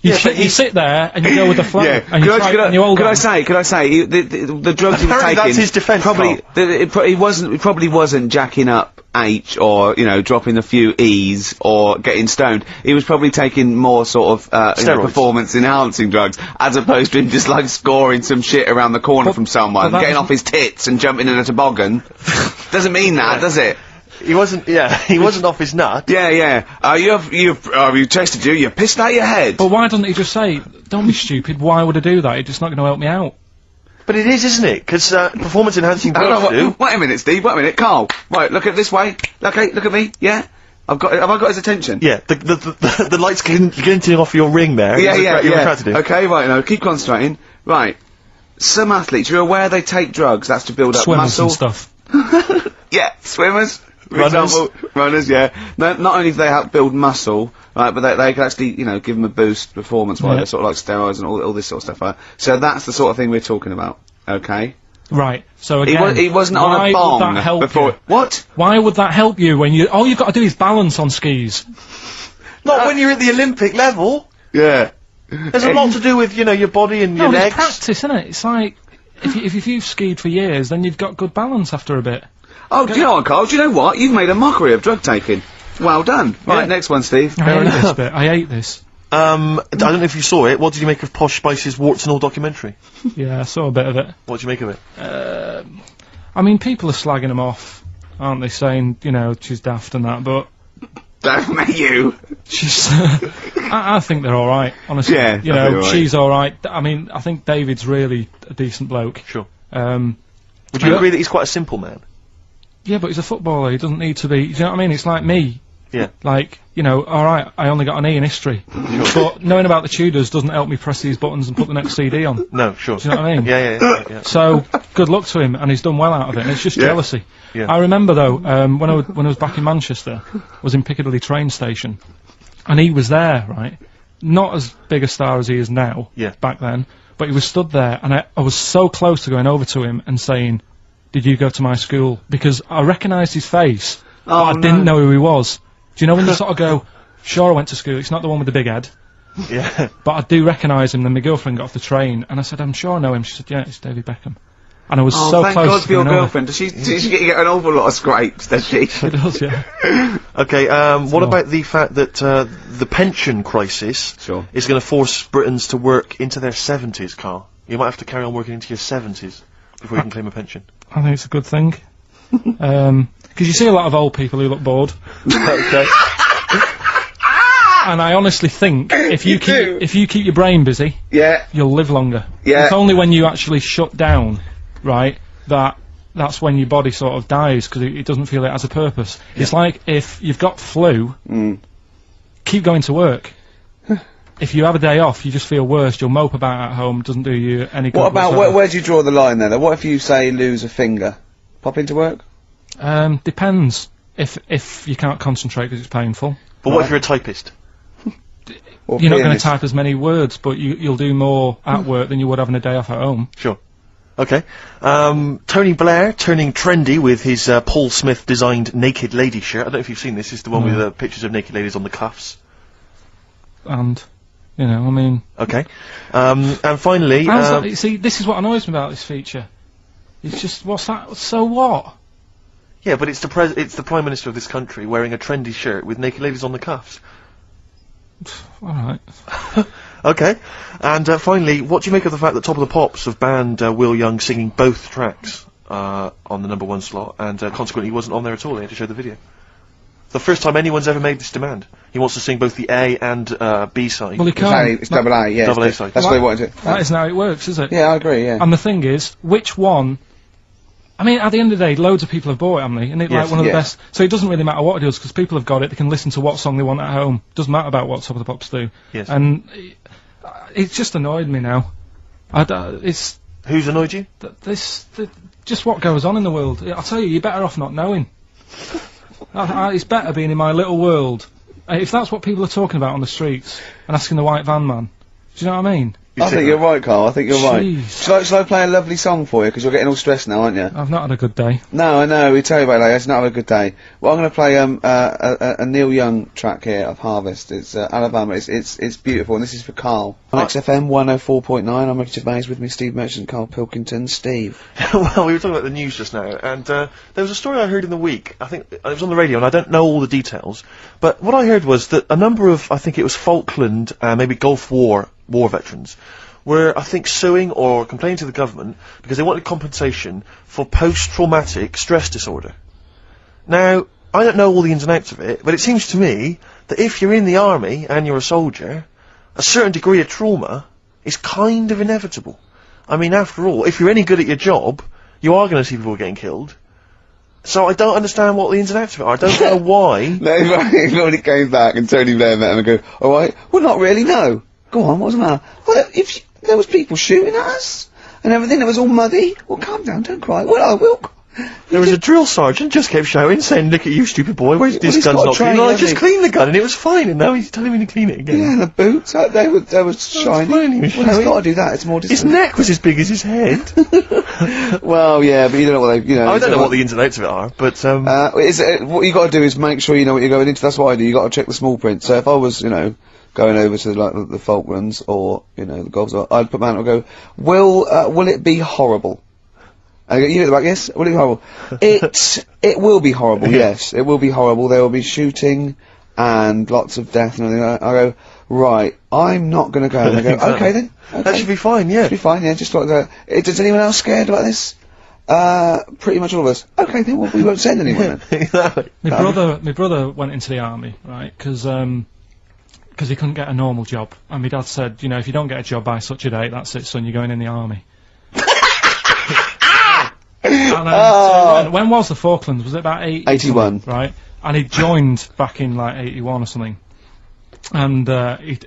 You, Yeah, but you sit there and you go with the flow. Yeah. And you try, and you hold Could on. I say, the drugs he was Apparently taking... that's his defence, Probably, he probably wasn't jacking up H or, you know, dropping a few E's or getting stoned. He was probably taking more sort of, Steroids. performance-enhancing drugs, as opposed to him just, like, scoring some shit around the corner from someone, that getting was- off his tits and jumping in a toboggan. Doesn't mean that, does it? He wasn't off his nut. Yeah. You tested you pissed out your head. But why doesn't he just say, don't be stupid, why would I do that? It's just not going to help me out. But it is, isn't it? Because performance-enhancing Hold drugs on, do. wait a minute, Steve, wait a minute, Carl. Right, look at this way. Okay, look at me, yeah? Have I got his attention? Yeah, the light's glinting off your ring there. Yeah. You're attracted to. Okay, right, no, keep concentrating. Right. Some athletes, you're aware they take drugs, that's to build up Swimmers muscle. and stuff. Yeah, swimmers. For Runners. example, runners, yeah. No, not only do they help build muscle, right, but they can actually, you know, give them a boost performance-wise, Yeah. sort of like steroids and all this sort of stuff, right? So that's the sort of thing we're talking about, okay? Right, so again, He wasn't on why a bong would that help before... you? What? Why would that help you when you... All you've got to do is balance on skis. Not when you're at the Olympic level. Yeah. There's a lot to do with, you know, your body and No, your it's legs. practice, isn't it? It's like, if you've skied for years, then you've got good balance after a bit. Oh, do you know what, Carl? Do you know what? You've made a mockery of drug taking. Well done. Right, next one, Steve. I hate this bit. I hate this. I don't know if you saw it. What did you make of Posh Spice's Warts and All documentary? Yeah, I saw a bit of it. What did you make of it? I mean, people are slagging them off, aren't they? Saying, you know, she's daft and that, but Don't make you. she's... I think they're alright, honestly. Yeah, You I think know, they're all right. she's alright. I mean, I think David's really a decent bloke. Sure. Um, Would you Yeah. agree that he's quite a simple man? yeah, but he's a footballer. He doesn't need to be... Do you know what I mean? It's like me. Yeah. Like, you know, alright, I only got an E in history. But knowing about the Tudors doesn't help me press these buttons and put the next CD on. No, sure. Do you know what I mean? Yeah. So, good luck to him, and he's done well out of it, and it's just jealousy. Yeah. I remember, though, when I was back in Manchester, I was in Piccadilly train station, and he was there, right? Not as big a star as he is now, Yeah. back then, but he was stood there, and I was so close to going over to him and saying, did you go to my school? Because I recognised his face, but I didn't know who he was. Do you know when you sort of go, sure, I went to school, it's not the one with the big head, Yeah. but I do recognise him. Then my girlfriend got off the train, and I said, I'm sure I know him. She said, yeah, it's David Beckham. And I was Oh, so thank close God to for your going over. girlfriend. Does she get an awful lot of scrapes, does she? She does, yeah. Okay, what about the fact that the pension crisis Sure. is going to force Britons to work into their 70s, Carl? You might have to carry on working into your 70s before you can claim a pension. I think it's a good thing. Because you see a lot of old people who look bored. Okay. And I honestly think if you keep your brain busy, Yeah. you'll live longer. Yeah. It's only when you actually shut down, right, that's when your body sort of dies, because it doesn't feel it has a purpose. It's like if you've got flu, keep going to work. If you have a day off, you just feel worse, you'll mope about at home, doesn't do you any good. What about, whatsoever. where do you draw the line then? What if you say lose a finger? Pop into work? Depends. If you can't concentrate because it's painful. But what if you're a typist? Or You're not going to pianist? type as many words, but you'll do more at work than you would having a day off at home. Sure. Okay. Tony Blair turning trendy with his Paul Smith designed naked lady shirt. I don't know if you've seen this. It's the one with the pictures of naked ladies on the cuffs. And, you know, I mean... Okay. And finally, how's that, see, this is what annoys me about this feature. It's just, what's that? So what? yeah, but it's the Prime Minister of this country wearing a trendy shirt with naked ladies on the cuffs. Alright. Okay. And finally, what do you make of the fact that Top of the Pops have banned Will Young singing both tracks on the #1 slot, and consequently he wasn't on there at all? They had to show the video. The first time anyone's ever made this demand. He wants to sing both the A and B side. Well, he can't. It's double A, yeah. Double A it's- side. That's what he wanted to... That isn't how it works, is it? Yeah, I agree, yeah. And the thing is, which one... I mean, at the end of the day, loads of people have bought it, haven't they? And it's Yes. like one of the Yeah. best... So it doesn't really matter what it does, because people have got it, they can listen to what song they want at home. Doesn't matter about what Top of the Pops do. Yes. And it's just annoyed me now. It's... Who's annoyed you? Just what goes on in the world. I'll tell you, you're better off not knowing. It's better being in my little world. If that's what people are talking about on the streets and asking the white van man, do you know what I mean? I think you're right, Carl. I think you're right. Jeez. Shall I play a lovely song for you? Because you're getting all stressed now, aren't you? I've not had a good day. No, I know. We tell you about it later. It's not a good day. Well, I'm going to play a Neil Young track here of Harvest. It's Alabama. It's beautiful, and this is for Carl. On XFM 104.9. I'm Richard Gervais, with me, Steve Merchant, Karl Pilkington. Steve. Well, we were talking about the news just now, and there was a story I heard in the week. I think it was on the radio, and I don't know all the details. But what I heard was that a number of, I think it was Falkland, maybe Gulf War veterans, were, I think, suing or complaining to the government because they wanted compensation for post-traumatic stress disorder. Now, I don't know all the ins and outs of it, but it seems to me that if you're in the army and you're a soldier, a certain degree of trauma is kind of inevitable. I mean, after all, if you're any good at your job, you are going to see people getting killed. So I don't understand what the ins and outs of it are. I don't know why. No, when it came back and Tony Blair met him and go, alright, well, not really, no. Go on, what's the matter? Well, if there was people shooting at us and everything, it was all muddy. Well, calm down, don't cry. Well, I will. There was a drill sergeant just kept shouting, saying, "Look at you, stupid boy, where's this gun's not clean?" I just cleaned the gun and it was fine, and now he's telling me to clean it again. Yeah, the boots, they were shiny. Well, he's got to do that, it's more His neck was as big as his head. Well, yeah, but you don't know what they, I don't know what the ins and outs of it are, but, what you got to do is make sure you know what you're going into. That's what I do. You got to check the small print. So if I was, going over to like the Falklands or the Gulf, I'd put my hand and go, will it be horrible? I go, you at the back, yes. Will it be horrible? It will be horrible. Yes, it will be horrible. There will be shooting and lots of death and everything. I go, right. I'm not going to go. And I go, okay then. Okay. That should be fine. Yeah, should be fine. Yeah, just like that. Is anyone else scared about this? Pretty much all of us. Okay then. Well, we won't send anyone then. Exactly. My brother went into the army, right? Because he couldn't get a normal job, and my dad said, if you don't get a job by such a date, that's it, son, you're going in the army. And then, when was the Falklands? Was it about 81? Right, and he joined back in like 81 or something, and he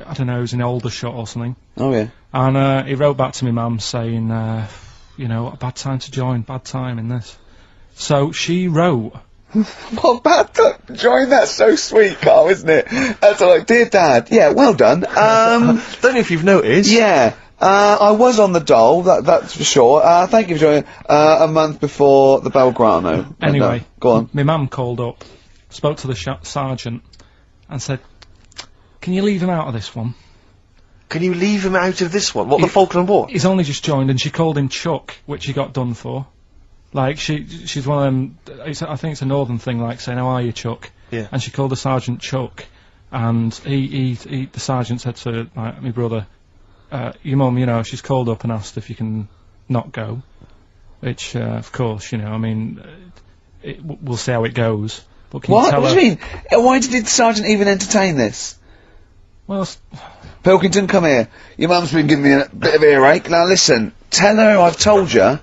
I don't know, he was in Aldershot or something. Oh yeah. And he wrote back to my mum saying, a bad time to join, bad time in this. So she wrote. What bad time to join? That's so sweet, Carl, isn't it? That's like, dear Dad. Yeah, well done. Don't know if you've noticed. Yeah. I was on the dole, that's for sure. Thank you for joining, a month before the Belgrano. Anyway. Go on. My mum called up, spoke to the sergeant, and said, can you leave him out of this one? Can you leave him out of this one? What, the Falkland War? He's only just joined, and she called him Chuck, which he got done for. Like, she's one of them, I think it's a northern thing, like saying, how are you, Chuck? Yeah. And she called the sergeant Chuck, and the sergeant said to my brother, your mum, she's called up and asked if you can not go, which, of course, we'll see how it goes. But can you tell What do you mean? Why did the sergeant even entertain this? Well, Pilkington, come here. Your mum's been giving me a bit of earache. Now listen, tell her I've told you,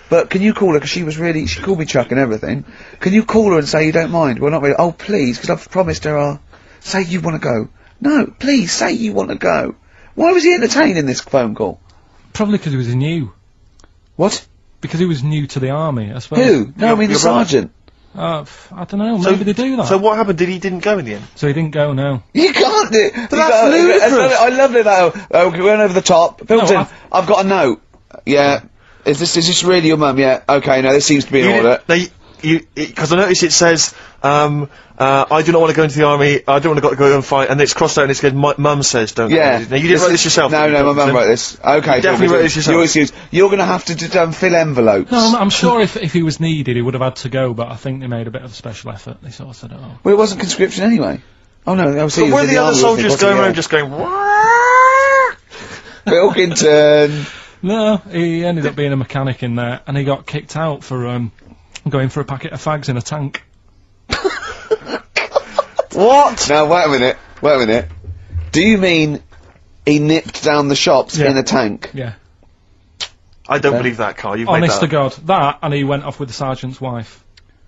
but can you call her, because she called me Chuck and everything. Can you call her and say you don't mind? Well, not really. Oh, please, because I've promised her say you want to go. No, please, say you want to go. Why was he entertaining this phone call? probably because he was new. What? Because he was new to the army, I suppose. Who? No, I mean the sergeant. I don't know, maybe they do that. So what happened? He didn't go in the end? So he didn't go, no. You can't do it! But that's ludicrous! I love it though. Okay, we went over the top. Pilton, No, I've got a note. Yeah. Is this really your mum? Yeah. Okay, no, this seems to be in order. Because I notice it says, I do not want to go into the army, I don't want to go and fight, and it's crossed out and it's good, my mum says don't go. Now, you didn't write this yourself? No, my mum wrote this. Okay. You definitely wrote this yourself. You're gonna have to fill envelopes. No, I'm sure if he was needed, he would have had to go, but I think they made a bit of a special effort. They sort of said, oh. Well, it wasn't conscription anyway. Oh no, I was But were the other soldiers going around just going, Pilkington! No, he ended up being a mechanic in there, and he got kicked out for, going for a packet of fags in a tank. What? Now, wait a minute. Do you mean he nipped down the shops in a tank? Yeah. I don't believe that, Carl. You've Honest made that to God. That, and he went off with the sergeant's wife.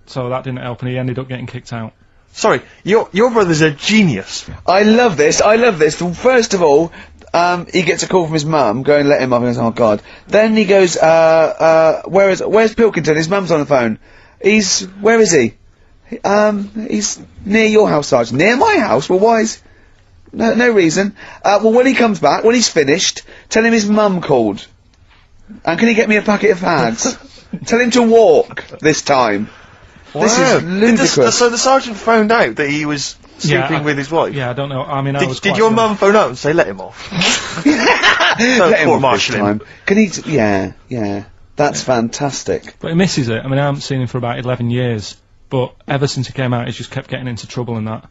So that didn't help, and he ended up getting kicked out. Sorry, your brother's a genius. I love this. First of all, he gets a call from his mum, go and let him off, and he goes, oh god. Then he goes, where's Pilkington? His mum's on the phone. Where is he? He's near your house, Sergeant. Near my house? Well, why is... No reason. Well, when he comes back, when he's finished, tell him his mum called. And can he get me a packet of fags? Tell him to walk this time. Wow. This is ludicrous. So the sergeant found out that he was sleeping with his wife? Yeah, I don't know. I mean, I was Did quite your young. mum phone up and say, let him off? Let him off this him. time. Can he? Yeah. That's fantastic. But he misses it. I mean, I haven't seen him for about 11 years. But ever since he came out, he's just kept getting into trouble and that.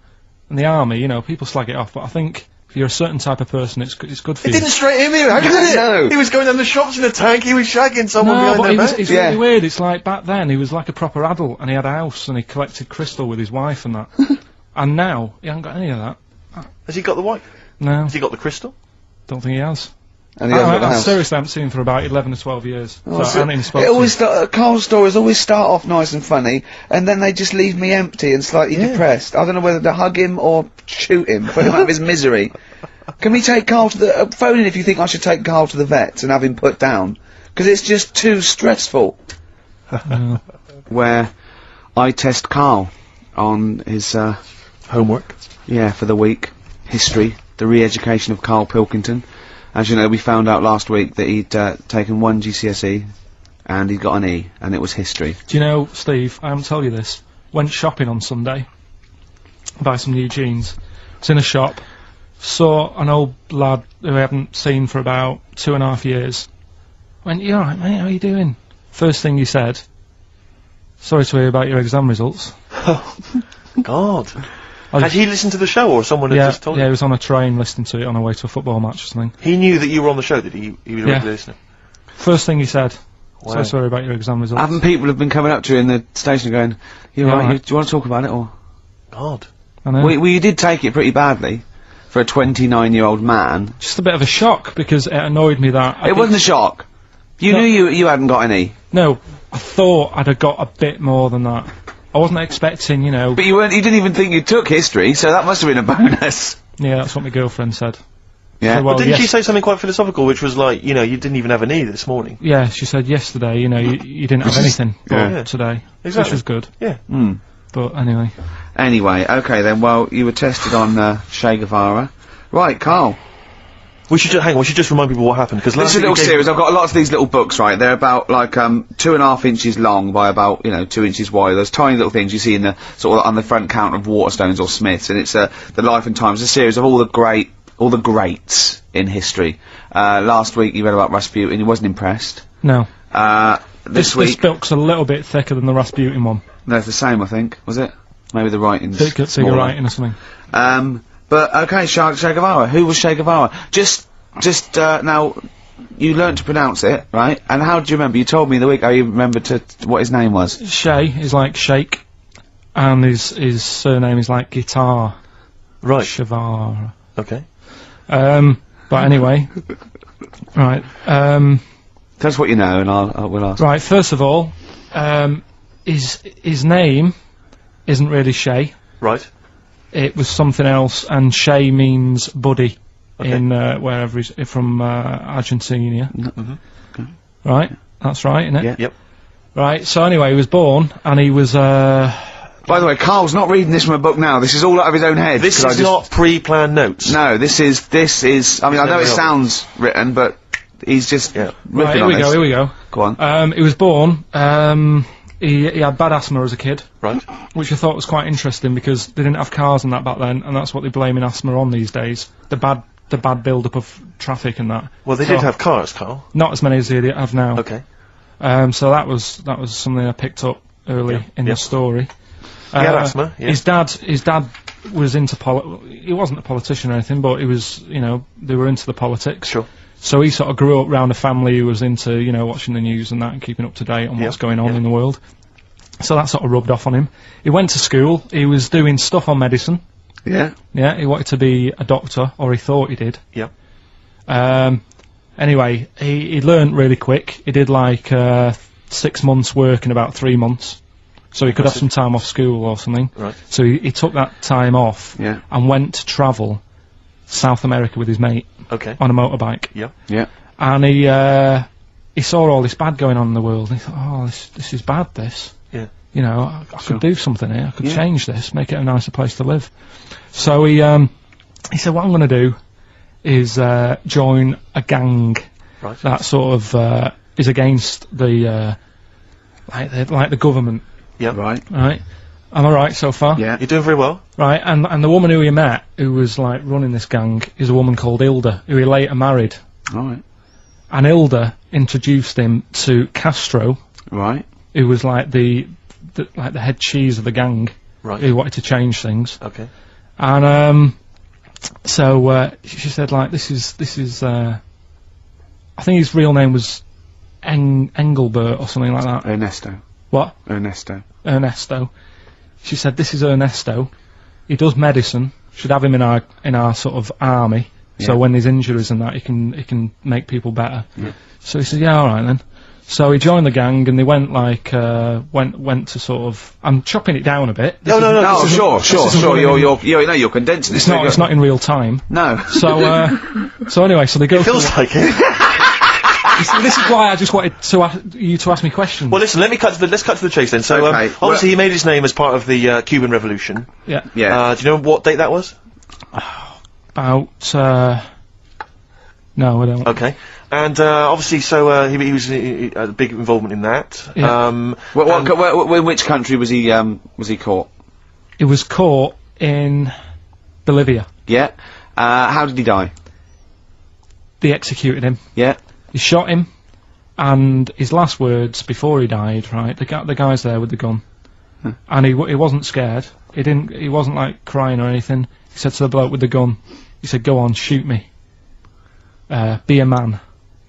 And the army, you know, people slag it off, but I think if you're a certain type of person, it's good for It you. didn't straighten him out, did it? No. He was going down the shops in a tank, he was shagging someone No, behind but their back. it's really weird. It's like back then, he was like a proper adult, and he had a house, and he collected crystal with his wife and that. And now, he hasn't got any of that. Has he got the wife? No, Has he got the crystal? don't think he has. And he hasn't got the I house. seriously haven't seen him for about 11 or 12 years. Oh, so I so haven't even spoken it to always him. Carl's stories always start off nice and funny, and then they just leave me empty and slightly depressed. I don't know whether to hug him or shoot him, put him out of his misery. Can we take Carl to the phone in if you think I should take Carl to the vet and have him put down? Because it's just too stressful. Where I test Carl on his Homework. for the week, history, the re-education of Karl Pilkington. As you know, we found out last week that he'd taken one GCSE and he'd got an E, and it was history. Do you know, Steve, I haven't told you this, went shopping on Sunday, buy some new jeans, was in a shop, saw an old lad who I haven't seen for about 2.5 years, went, "You alright mate, how are you doing?" First thing he said, "Sorry to hear about your exam results." God. I Had just- he listened to the show, or someone had yeah, just told yeah, him? he was on a train listening to it on the way to a football match or something. He knew that you were on the show, did he? He was a Yeah. regular listener. First thing he said, Wow. "So sorry about your exam results." Haven't people have been coming up to you in the station going, "You Yeah, alright, right. do you want to talk about it?" Or God. I know. well, you did take it pretty badly for a 29-year-old man. Just a bit of a shock, because it annoyed me that... It wasn't a shock. You No. knew you hadn't got any. No, I thought I'd have got a bit more than that. I wasn't expecting, you know... But you didn't even think you took history, so that must have been a bonus. Yeah, that's what my girlfriend said. Yeah. So, well, Didn't yes- she say something quite philosophical, which was like, you know, you didn't even have an E this morning? Yeah, she said yesterday, you know, you didn't have anything Yeah. today, Exactly. which was good. Yeah. Hmm. But anyway, Anyway, okay then, well, you were tested on Che Guevara. Right, Carl. We should hang on, we should just remind people what happened, because This last is a week little we gave- series. I've got lots of these little books, right? They're about, like, 2.5 inches long by about, 2 inches wide. Those tiny little things you see in the, sort of, on the front counter of Waterstones or Smiths, and it's, the Life and Times, a series of all the greats in history. Last week you read about Rasputin, you wasn't impressed. no. This This week, book's a little bit thicker than the Rasputin one. no, it's the same, I think, was it? Maybe the writing's Figure smaller. writing or something. But okay, Che Guevara. Who was Che Guevara? Just now, you learnt to pronounce it, right? And how do you remember? You told me the week how you remembered what his name was. Che is like shake, and his surname is like guitar. Right. Shavara. Okay. But anyway, right. Tell us what you know, and we'll ask. Right. First of all, his name isn't really Che. Right. It was something else, and Che means buddy Okay. in wherever he's from Argentina. Mm-hmm. Right. That's right, isn't it? Yeah. Yep. Right. So anyway, he was born, and he was By the way, Carl's not reading this from a book now. This is all out of his own head. This 'cause is I just- not pre-planned notes. No, this is. I mean, I know never it held. sounds written, but he's just Yeah. ripping right. Here on we this. go. Here we go. Go on. He was born. He had bad asthma as a kid, Right. which I thought was quite interesting because they didn't have cars and that back then, and that's what they're blaming asthma on these days. The bad build-up of traffic and that. Well, they So, did have cars, Carl. not as many as they have now. Okay. So that was something I picked up early in yeah. the story. He had asthma, yeah. His dad was into he wasn't a politician or anything, but he was, they were into the politics. Sure. So he sort of grew up around a family who was into, watching the news and that and keeping up to date on what's going on in the world. So that sort of rubbed off on him. He went to school. He was doing stuff on medicine. Yeah. Yeah, he wanted to be a doctor, or he thought he did. Yeah. Anyway, he learned really quick. He did like 6 months work in about 3 months. So he could have some time off school or something. Right. So he took that time off Yeah. and went to travel South America with his mate Okay. on a motorbike. Yeah. Yeah. And he saw all this bad going on in the world. And he thought, oh, this is bad, this. Yeah. I could do something here. I could Yeah. change this, make it a nicer place to live. So he he said, what I'm going to do is join a gang Right. that sort of is against the like the government. Yeah. Right. Right? Am I right so far? Yeah. You're doing very well. Right, and the woman who he met, who was like running this gang, is a woman called Hilda, who he later married. Alright. And Hilda introduced him to Castro, Right. who was like the head cheese of the gang, Right. who wanted to change things. Okay. And so she said like this is I think his real name was Engelbert or something like that. Ernesto. What? Ernesto. She said this is Ernesto. He does medicine. Should have him in our sort of army. So Yeah. when there's injuries and that, he can make people better. Yeah. So he said, yeah, all right then. So he joined the gang, and they went like went to sort of. I'm chopping it down a bit. No. No, this sure. isn't really- You're condensing It's it. not. It's not in real time. No. So anyway, so they go. feels like it. This is why I just wanted you to ask me questions. Well, listen. Let's cut to the chase then. So, Okay, obviously, he made his name as part of the Cuban Revolution. Yeah. Yeah. Do you know what date that was? About. No, I don't. Okay. And obviously, so he was a big involvement in that. Yeah. In which country was he caught? It was caught in Bolivia. Yeah. How did he die? They executed him. Yeah. He shot him, and his last words before he died, right? The guy's there with the gun, and he wasn't scared. He wasn't like crying or anything. He said to the bloke with the gun, he said, "Go on, shoot me. Be a man."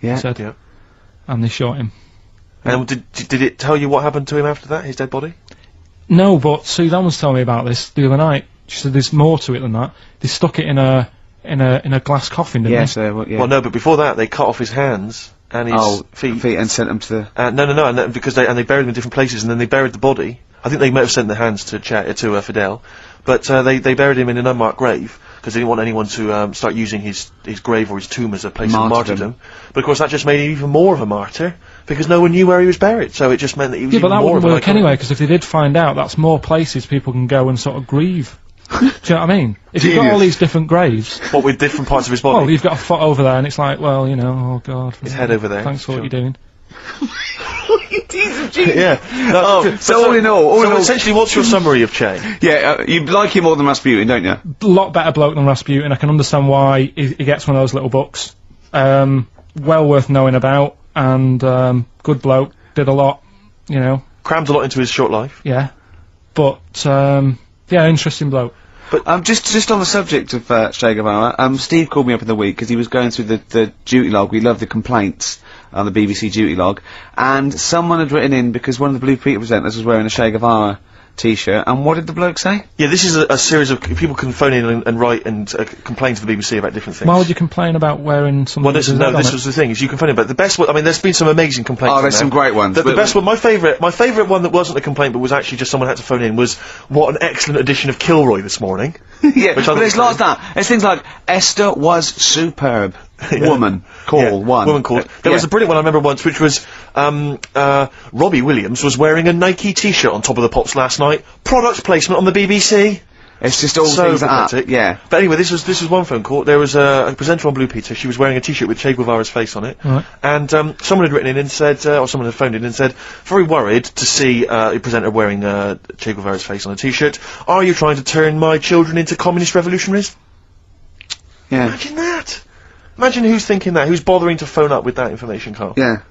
Yeah. He said, Yeah. and they shot him. And did it tell you what happened to him after that? His dead body? No, but Suzanne was telling me about this the other night. She said there's more to it than that. They stuck it in a glass coffin, didn't Yes. they? Yeah. Well, no. But before that, they cut off his hands and his feet. and sent them to the. No, and because they buried him in different places, and then they buried the body. I think they might have sent the hands to Fidel, but they buried him in an unmarked grave because they didn't want anyone to start using his grave or his tomb as a place of martyrdom. But of course, that just made him even more of a martyr because no one knew where he was buried. So it just meant that he was Yeah, but even that more wouldn't of an work icon. anyway, because if they did find out, that's more places people can go and sort of grieve. Do you know what I mean? If you've got all Genius. these different graves, What with different parts of his body? well, you've got a foot over there, and it's like, well, you know, oh god, His head over there. Thanks for Sure. what you're doing. Yeah. So all in all, essentially, what's your summary of Che? yeah, you like him more than Rasputin, don't you? A lot better bloke than Rasputin. I can understand why he gets one of those little books. Well worth knowing about, and good bloke. Did a lot, you know. Crammed a lot into his short life. Yeah, but yeah, interesting bloke. Just on the subject of Che Guevara, Steve called me up in the week because he was going through the duty log. We love the complaints on the BBC duty log, and someone had written in because one of the Blue Peter presenters was wearing a Che Guevara T-shirt, and what did the bloke say? Yeah, this is a series of people can phone in and write and complain to the BBC about different things. Why would you complain about wearing something? Well, this was the thing. Is you can phone in, but the best one. I mean, there's been some amazing complaints. Oh, there's some great ones. The best one, my favourite one that wasn't a complaint, but was actually just someone had to phone in, was what an excellent edition of Kilroy this morning. Yeah, Which but I there's think- lots of that. There's things like Esther was superb. Woman call Yeah, one. Woman called. There was a brilliant one I remember once, which was Robbie Williams was wearing a Nike T-shirt on Top of the Pops last night. Product placement on the BBC. It's just all So things like pathetic. that. Yeah. But anyway, this was one phone call. There was a presenter on Blue Peter. She was wearing a T-shirt with Che Guevara's face on it. Right. And someone had written in and said, or someone had phoned in and said, very worried to see a presenter wearing Che Guevara's face on a T-shirt. Are you trying to turn my children into communist revolutionaries? Yeah. Imagine that. Imagine who's thinking that. Who's bothering to phone up with that information, Carl? Yeah.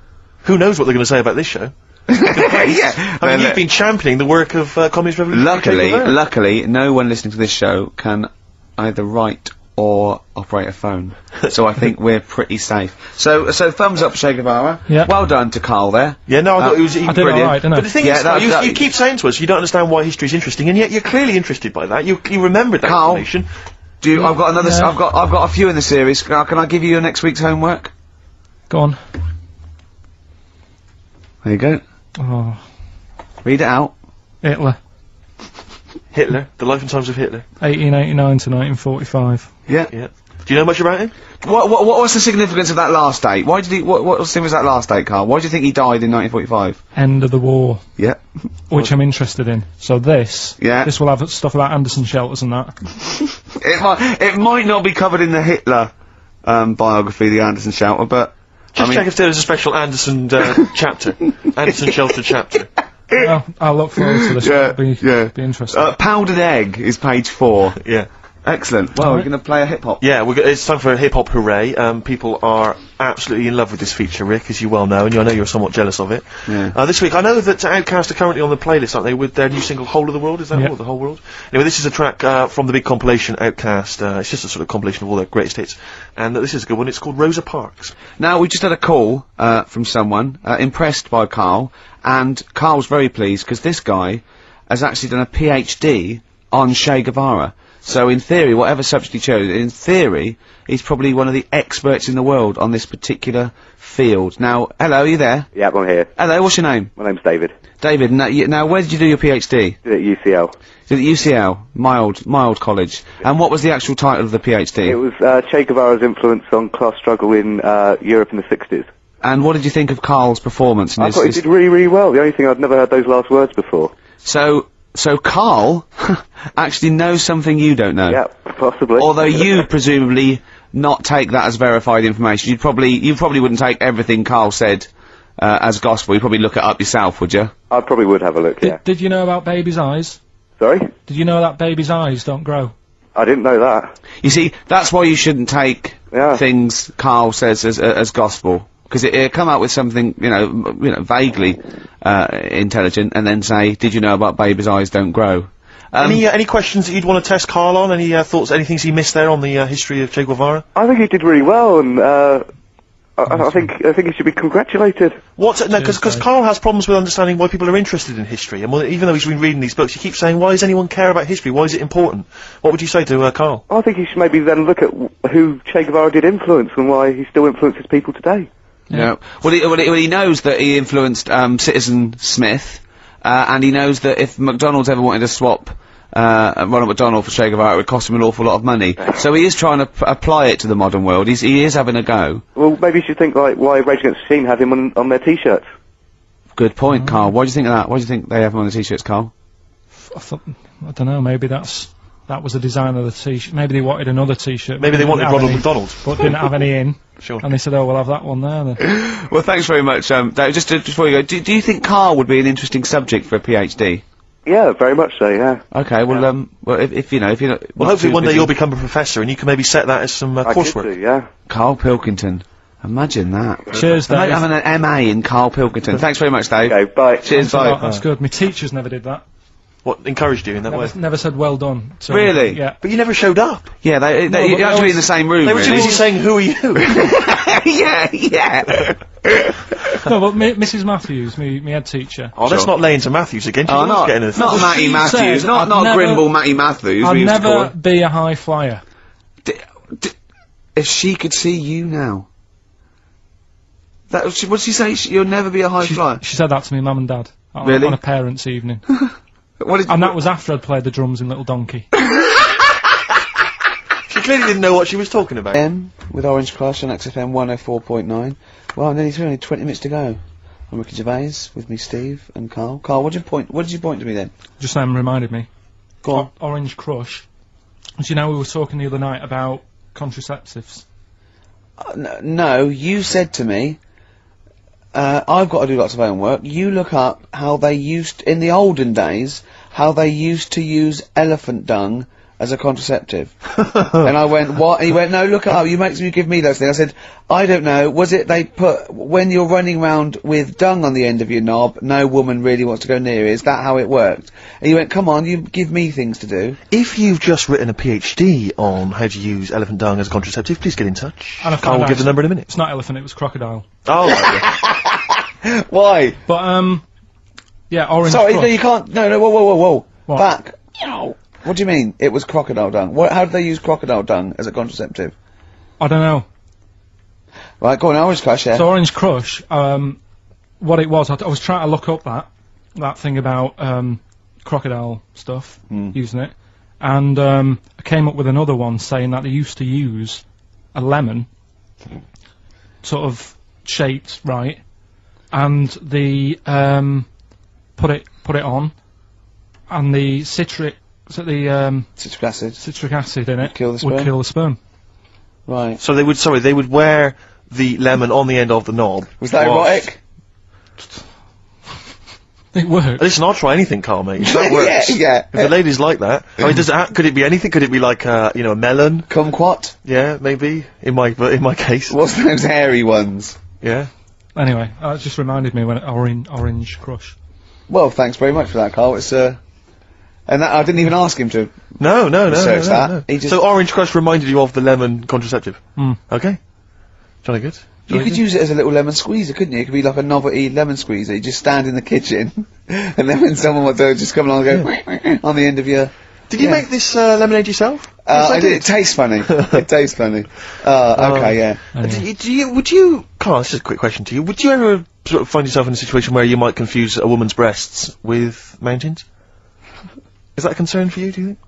Who knows what they're going to say about this show? Yeah. I mean, you've been championing the work of communist revolution. Luckily, no one listening to this show can either write or operate a phone. So I think we're pretty safe. So thumbs up, Che Guevara. Yeah. Well done to Carl there. Yeah, no, I thought it was I did brilliant. alright, didn't I? But the thing Yeah, is, that- Carl, that- you keep saying to us you don't understand why history's interesting, and yet you're clearly interested by that. You remembered that Carl. information. I've got another. Yeah. I've got a few in the series. Can I give you your next week's homework? Go on. There you go. Oh, Read it out. Hitler. Hitler, the life and times of Hitler. 1889 to 1945. Yeah. Yeah. Do you know much about him? What was the significance of that last date? Why did he? What was that last date, Carl? Why do you think he died in 1945? End of the war, Yeah. which I'm interested in. So this Yeah. will have stuff about Anderson shelters and that. it might not be covered in the Hitler biography, the Anderson Shelter, but Just check if there is a special Anderson chapter, Anderson Shelter chapter. Well, I'll look forward to this. It'll be interesting. Powdered Egg is page 4. Yeah. Excellent. Well, we're going to play a hip hop. Yeah, it's time for a hip hop hooray. People are absolutely in love with this feature, Rick, as you well know, and I know you're somewhat jealous of it. Yeah. This week, I know that Outkast are currently on the playlist, aren't they, with their new single "Whole of the World"? Is that all? The whole world? Anyway, this is a track from the big compilation Outkast. It's just a sort of compilation of all their greatest hits, and this is a good one. It's called Rosa Parks. Now, we just had a call from someone impressed by Karl, and Karl's very pleased because this guy has actually done a PhD on Che Guevara. So in theory, whatever subject he chose, in theory, he's probably one of the experts in the world on this particular field. Now, hello, are you there? Yeah, I'm here. Hello, what's your name? My name's David. David, now where did you do your PhD? Did it at UCL. Did it at UCL? Mild college. And what was the actual title of the PhD? It was Che Guevara's influence on class struggle in Europe in the 60s. And what did you think of Karl's performance? I thought he did really, really well. The only thing, I'd never heard those last words before. So Karl actually knows something you don't know. Yeah, possibly. Although you presumably not take that as verified information. You probably wouldn't take everything Karl said as gospel. You'd probably look it up yourself, would you? I probably would have a look, yeah. Did you know about babies' eyes? Sorry? Did you know that babies' eyes don't grow? I didn't know that. You see, that's why you shouldn't take things Karl says as gospel. Because it'll come out with something, you know, vaguely intelligent, and then say, "Did you know about babies' eyes don't grow?" Any questions that you'd want to test Karl on? Any thoughts? Any things he missed there on the history of Che Guevara? I think he did really well, and I think he should be congratulated. Because Karl has problems with understanding why people are interested in history, and even though he's been reading these books, he keeps saying, "Why does anyone care about history? Why is it important?" What would you say to Karl? I think he should maybe then look at who Che Guevara did influence and why he still influences people today. Yeah. Well, he knows that he influenced Citizen Smith, and he knows that if McDonald's ever wanted to swap Ronald McDonald for Che Guevara, it would cost him an awful lot of money. So he is trying to apply it to the modern world. He is having a go. Well, maybe you should think like why Rage Against the Machine have him on their T-shirts. Good point, Karl. Why do you think of that? Why do you think they have him on the T-shirts, Karl? I don't know. Maybe that was the design of the T-shirt. Maybe they wanted another T-shirt. Maybe they wanted Ronald McDonald, but didn't have any in. Sure. And they said, "Oh, we'll have that one there." Then. Well, thanks very much, Dave. Just before you go, do you think Karl would be an interesting subject for a PhD? Yeah, very much so. Yeah. Okay. Well, well, if you know, well, hopefully one day you'll become a professor, and you can maybe set that as some coursework. I could do, yeah. Karl Pilkington. Imagine that. Cheers, Dave. Having an MA in Karl Pilkington. Thanks very much, Dave. Okay, bye. Cheers, bye. That's good. My teachers never did that. What encouraged you in that way? Never said well done. So, Really? Yeah. But you never showed up. Yeah, you're actually in the same room. They were really. too busy saying, "Who are you?" yeah. No, but Mrs. Matthews, me head teacher. Oh, let's not lay into Matthews again. Oh, not Matty Matthews, not Grimble Matty Matthews. I'd never be a high flyer. If she could see you now. What did she say? You'll never be a high flyer? She said that to me, mum and dad. Really? On a parents' evening. And that was after I'd played the drums in Little Donkey. She clearly didn't know what she was talking about. With Orange Crush on XFM 104.9. Well, nearly through, only 20 minutes to go. I'm Ricky Gervais, with me Steve and Karl. Karl, what did you point to me then? Just reminded me. Go on. Orange Crush. As you know, we were talking the other night about contraceptives. No, you said to me, I've got to do lots of homework. You look up how they in the olden days, how they used to use elephant dung as a contraceptive. And I went, what? And he went, no, look it up. You give me those things. I said, I don't know. Was it they put, when you're running around with dung on the end of your knob, no woman really wants to go near it. Is that how it worked? And he went, come on, you give me things to do. If you've just written a PhD on how to use elephant dung as a contraceptive, please get in touch. And I will give the number in a minute. It's not elephant, it was crocodile. Oh, yeah. Why? But, yeah, Orange Sorry, Crush. no, you can't, no, whoa. What? Back. What do you mean? It was crocodile dung. How did they use crocodile dung as a contraceptive? I don't know. Right, go on, Orange Crush, yeah. So Orange Crush, what it was, I was trying to look up that thing about, crocodile stuff, using it, and, I came up with another one saying that they used to use a lemon, sort of shaped, right, and the, put it on, and the citric is it the citric acid in it kill the sperm? would kill the sperm. Right. So they would wear the lemon on the end of the knob. Was that erotic? It works. Listen, I'll try anything, Carl, mate. If that works. yeah. If the ladies like that. I mean, could it be anything? Could it be like, a melon? Kumquat? Yeah, maybe. In my case. What's those hairy ones? Yeah. Anyway, that just reminded me when Orange Crush. Well, thanks very much for that, Carl. It's, and that, I didn't even ask him to No. research that. No. He just, So Orange Crush reminded you of the lemon contraceptive? Hmm. Okay. Jolly good. you could use it as a little lemon squeezer, couldn't you? It could be like a novelty lemon squeezer. You just stand in the kitchen, and then when someone wants to just come along and go on the end of your... Did you make this lemonade yourself? I did. It tastes funny. It tastes funny. Okay, yeah. Anyway. Carl, this is a quick question to you. Would you ever sort of find yourself in a situation where you might confuse a woman's breasts with mountains? Is that a concern for you, do you think?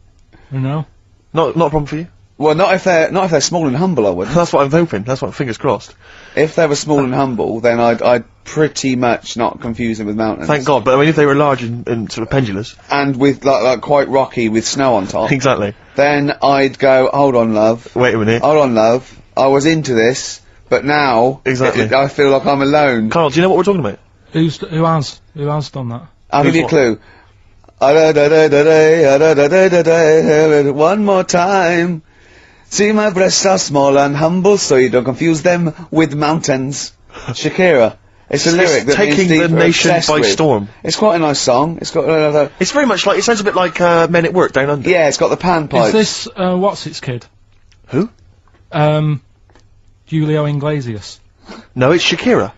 No. Not a problem for you? Well, not if they're small and humble, I wouldn't. That's what I'm hoping. That's what, fingers crossed. If they were small and humble, then I'd pretty much not confuse them with mountains. Thank God, but I mean, if they were large and sort of pendulous. And with, like quite rocky with snow on top. Exactly. Then I'd go, hold on, love. Wait a minute. Hold on, love. I was into this, but now... Exactly. I feel like I'm alone. Carl, do you know what we're talking about? Who has done that? I'll give you a clue. One more time. See, my breasts are small and humble, so you don't confuse them with mountains. Shakira. It's a lyric that taking me and the Steve are nation obsessed by with. storm. It's quite a nice song. It's got It's very much like, it sounds a bit like Men at Work Down Under. yeah, it's got the panpipes. Is this what's its kid? Who? Julio Iglesias. No, it's Shakira.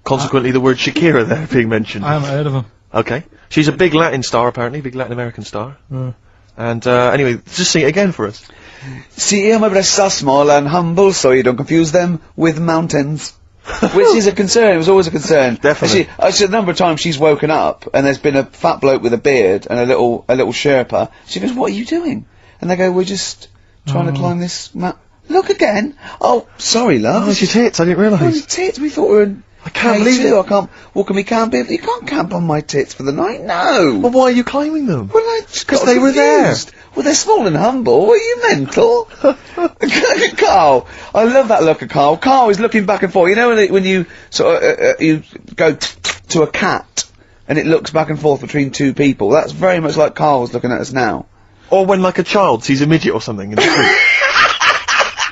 Consequently, the word Shakira there being mentioned. I haven't heard of him. Okay. She's a big Latin star, apparently, big Latin American star. And, anyway, just sing it again for us. See, my breasts are small and humble, so you don't confuse them with mountains. Which is a concern. It was always a concern. Definitely. A number of times she's woken up and there's been a fat bloke with a beard and a little Sherpa. She goes, "What are you doing?" And they go, "We're just trying to climb this Look again. Oh, sorry, love. Oh, it's your tits. I didn't Oh, realise. your tits. We thought we were in I can't believe it. I can't walk on me camp. You can't camp on my tits for the night. No. Well, why are you climbing them? Well, I just got 'Cause they were there. confused. Well, they're small and humble. What are you mental? Carl, I love that look of Carl. Carl is looking back and forth. You know when you sort of you go to a cat and it looks back and forth between two people. That's very much like Carl's looking at us now. Or when, like, a child sees a midget or something in the street.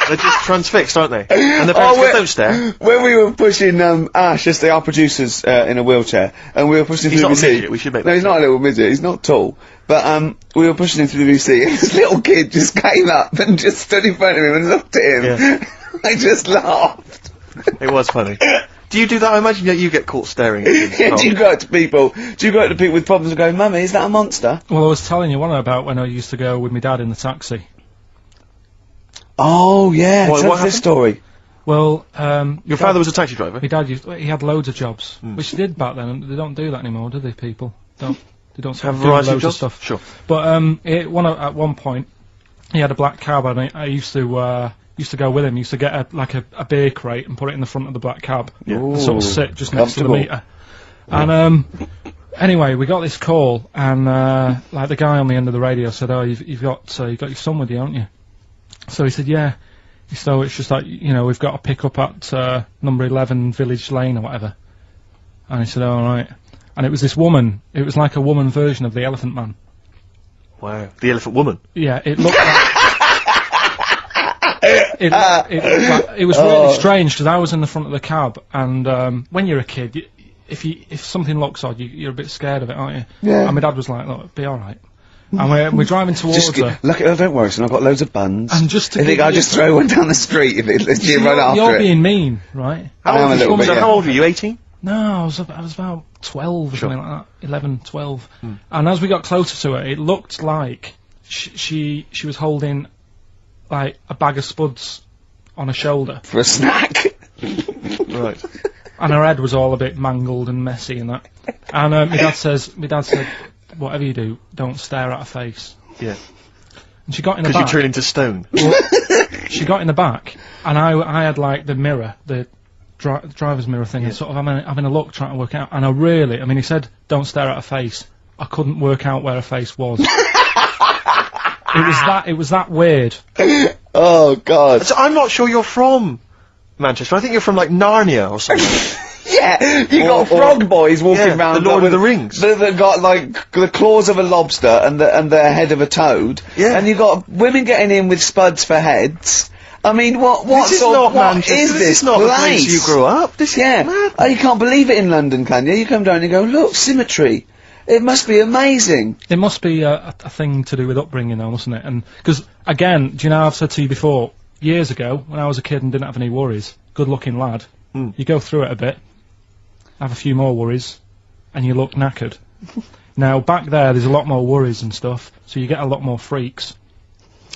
They're just transfixed, aren't they? And the parents go, don't stare. When we were pushing Ash, just our producers, in a wheelchair, and we were pushing He's through not the a VC. midget, we should make No, that he's not a little midget. He's not tall. But we were pushing him through the VC, and this little kid just came up and just stood in front of him and looked at him. Yeah. I just laughed. It was funny. Do you do that? I imagine that you get caught staring at kids. Yeah, do you go up to people with problems and go, "Mummy, is that a monster?" Well, I was telling you one about when I used to go with my dad in the taxi. Oh yeah, What tell us happened? this story. Well, Your father was a taxi driver? my dad he had loads of jobs, which they did back then, and they don't do that anymore, do they? People they don't sort Have of a do variety of loads jobs? stuff. Sure. But at one point, he had a black cab, and I used to go with him. He used to get a beer crate and put it in the front of the black cab, and sort of sit just next to the Comfortable. meter. And anyway, we got this call, and like the guy on the end of the radio said, "Oh, you've got your son with you, haven't you?" So he said, "Yeah." So it's just like, we've got to pick up at number 11 Village Lane or whatever. And he said, "Oh, right." And it was this woman. It was like a woman version of the Elephant Man. Wow. The Elephant Woman. Yeah, it looked like... it was really strange, because I was in the front of the cab, and when you're a kid, if something looks odd, you're a bit scared of it, aren't you? Yeah. And my dad was like, "Look, it'll be alright." And we're driving towards her. Look, don't worry, son. I've got loads of buns. And just to I think give I'll you- just throw one down the street if you run after You're it. being mean, right? I am a little bit. So Yeah. how old were you, 18? No, I was about 12 or something like that. 11, 12. And as we got closer to her, it looked like she was holding like a bag of spuds on her shoulder, For a snack. Right. and her head was all a bit mangled and messy and that. And my dad said, "Whatever you do, don't stare at her face." Yeah. And she got in the Because you back. turn into stone. She got in the back, and I had like the mirror, the driver's mirror thing, and sort of having a look, trying to work out. And he said, "Don't stare at her face." I couldn't work out where her face was. It was that weird. Oh, God. So I'm not sure you're from Manchester. I think you're from, like, Narnia or something. Yeah, you got frog boys walking around. The Lord of the Rings. That got, like, the claws of a lobster and the head of a toad. Yeah. And you got women getting in with spuds for heads. I mean, what This is not Manchester. is This this is not the place place? you grew up. This is mad. Oh, you can't believe it in London, can you? You come down and you go, look, symmetry. It must be amazing. It must be a thing to do with upbringing, though, mustn't it? And because again, do you know I've said to you before, years ago when I was a kid and didn't have any worries, good-looking lad, you go through it a bit, have a few more worries, and you look knackered. Now back there's a lot more worries and stuff, so you get a lot more freaks.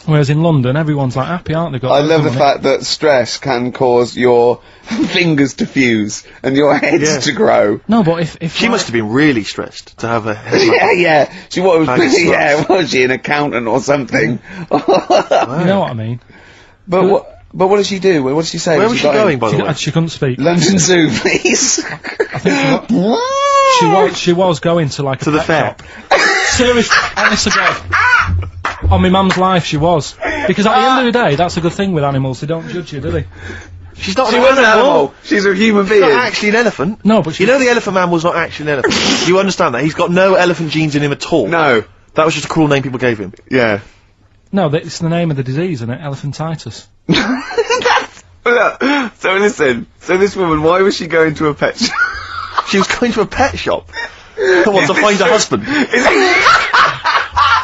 Whereas in London, everyone's like happy, aren't they? I love the fact that stress can cause your fingers to fuse and your heads to grow. No, but if She must have been really stressed to have a head like Yeah, yeah. She was, Thanks, was she an accountant or something? you know what I mean. But what did she do? What did she say? Where when was she she got going, in? by the way? She couldn't speak. London Zoo, please. I think she was going to like To a the pet fair. shop. Seriously, honest to God. On my mum's life, she was. Because at the end of the day, that's a good thing with animals. They don't judge you, do they? She's not She an was an animal. animal. She's a human being. She's not actually an elephant. No, but she. You know the Elephant Man was not actually an elephant. You understand that? He's got no elephant genes in him at all. No. That was just a cruel name people gave him. Yeah. No, it's the name of the disease, isn't it? Elephantitis. Look, so listen. So this woman, why was she going to a pet shop? She was going to a pet shop. What, to find a husband?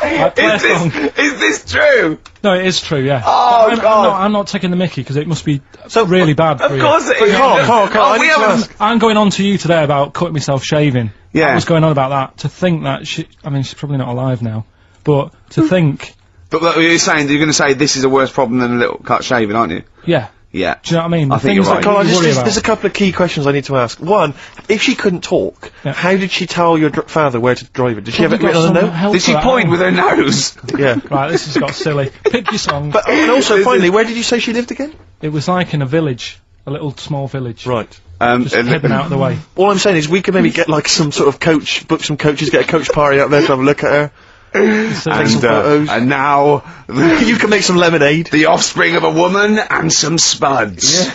Is this true? No, it is true, yeah. Oh, But God. I'm not taking the mickey, because it must be really bad for Of you. course it is. Carl, Oh, I we need to haven't- ask. I'm going on to you today about cutting myself shaving. Yeah. I was going on about that. To think that she's probably not alive now, but to think, But look, you're going to say this is a worse problem than a little cut shaving, aren't you? yeah. Yeah. Do you know what I mean? I The think you're things right. that Carl, you worry there's a about. couple of key questions I need to ask. One, if she couldn't talk, Yeah. how did she tell your father where to drive it? Did she have it Probably written got on a some note? help Did she for that, point haven't with her nose? Yeah. we? Right, this has got silly. Pick your song. But and also, finally, where did you say she lived again? It was like in a village, a little small village. Right. Just hidden out of the way. All I'm saying is we could maybe get like some sort of coach, book some coaches, get a coach party out there to have a look at her. So Take some photos. And now, You can make some lemonade. the offspring of a woman and some spuds.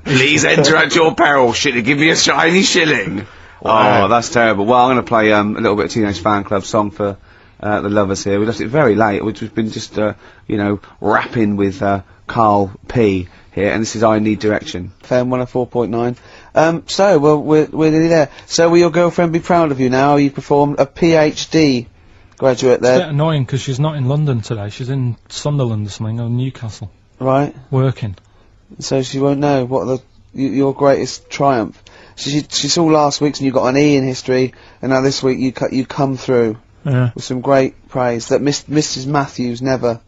Please enter at your peril. Should you give me a shiny shilling? Wow. Oh, that's terrible. Well, I'm going to play a little bit of Teenage Fan Club song for the lovers here. We left it very late, which has been just rapping with Karl P here, and this is I Need Direction. FM 104.9. So, well, we're nearly there. So, will your girlfriend be proud of you now? You performed a PhD graduate It's a there, bit annoying because she's not in London today. She's in Sunderland or something, or Newcastle, right? working. So she won't know what your greatest triumph. She saw last week's and you got an E in history, and now this week you come through Yeah. with some great praise that Mrs. Matthews never,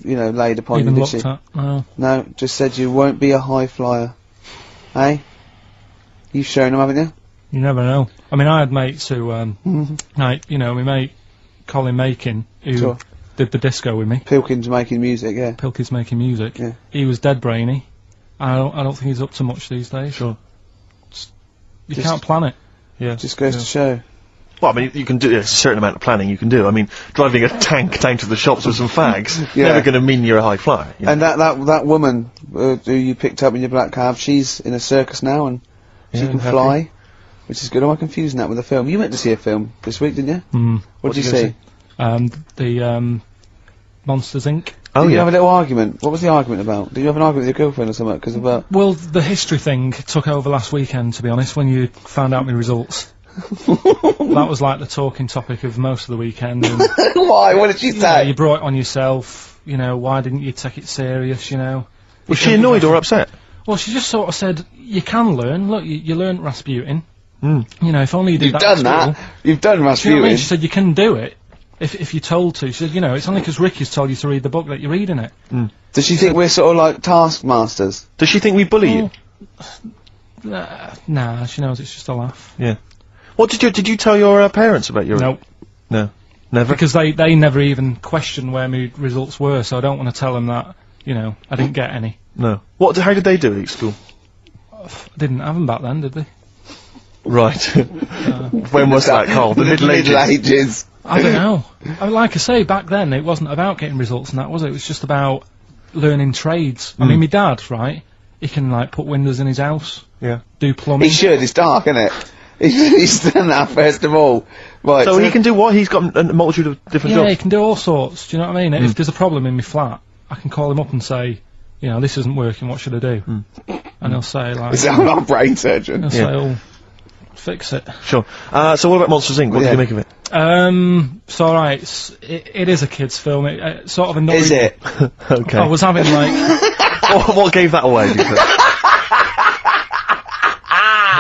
laid upon Even you, did looked she? at. No. No, just said you won't be a high flyer. Eh? You've shown them, haven't you? You never know. I mean, I had mates who, my mate Colin Makin, who Sure. did the disco with me. Pilkington's making music, yeah. Pilky's making music. Yeah. He was dead brainy. I don't think he's up to much these days. Sure. You Just- can't plan it. Yeah. Just goes to show. Well, I mean, you can do there's a certain amount of planning you can do. I mean, driving a tank down to the shops with some fags, Yeah. never going to mean you're a high flyer. You know? And that woman who you picked up in your black cab, she's in a circus now and she Yeah, can happy. fly, which is good. Am I confusing that with a film? You went to see a film this week, didn't you? What did you see? The Monsters Inc. Oh, Did you yeah. have a little argument? What was the argument about? Did you have an argument with your girlfriend or something? Because about Well, the history thing took over last weekend, to be honest, when you found out my results. That was like the talking topic of most of the weekend. And, why? What did she you know, say? you brought it on yourself. Why didn't you take it serious? Was she annoyed or upset? Well, she just sort of said, you can learn. Look, you learned Rasputin. Mm. If only you did You've that at done school. that. You've done Do you know what I Rasputin. mean? She said, you can do it if you're told to. She said, it's only because Ricky's told you to read the book that you're reading it. Does she think we're sort of like taskmasters? Does she think we bully you? Nah, she knows it's just a laugh. Yeah. What did you tell your parents about your? Nope. No. Never. Because they never even questioned where my results were, so I don't want to tell them that, I didn't get any. No. How did they do it at school? Didn't have them back then, did they? Right. When was that, Carl? The Middle Ages. I don't know. I mean, like I say, back then it wasn't about getting results and that, was it? It was just about learning trades. I mean, my dad, right? He can like put windows in his house. Yeah. Do plumbing. He should. It's dark, isn't it? He's done that first of all. Right. So he can do what? He's got a multitude of different Yeah, jobs. he can do all sorts. Do you know what I mean? If there's a problem in my flat, I can call him up and say, you know, this isn't working. What should I do? And he'll say like, Is that our brain surgeon? he'll say, oh, fix it. Sure. So what about Monsters Inc? What do you make of it? It's alright. It is a kids' film. It sort of annoyed Is it? Okay. I was having like, what gave that away?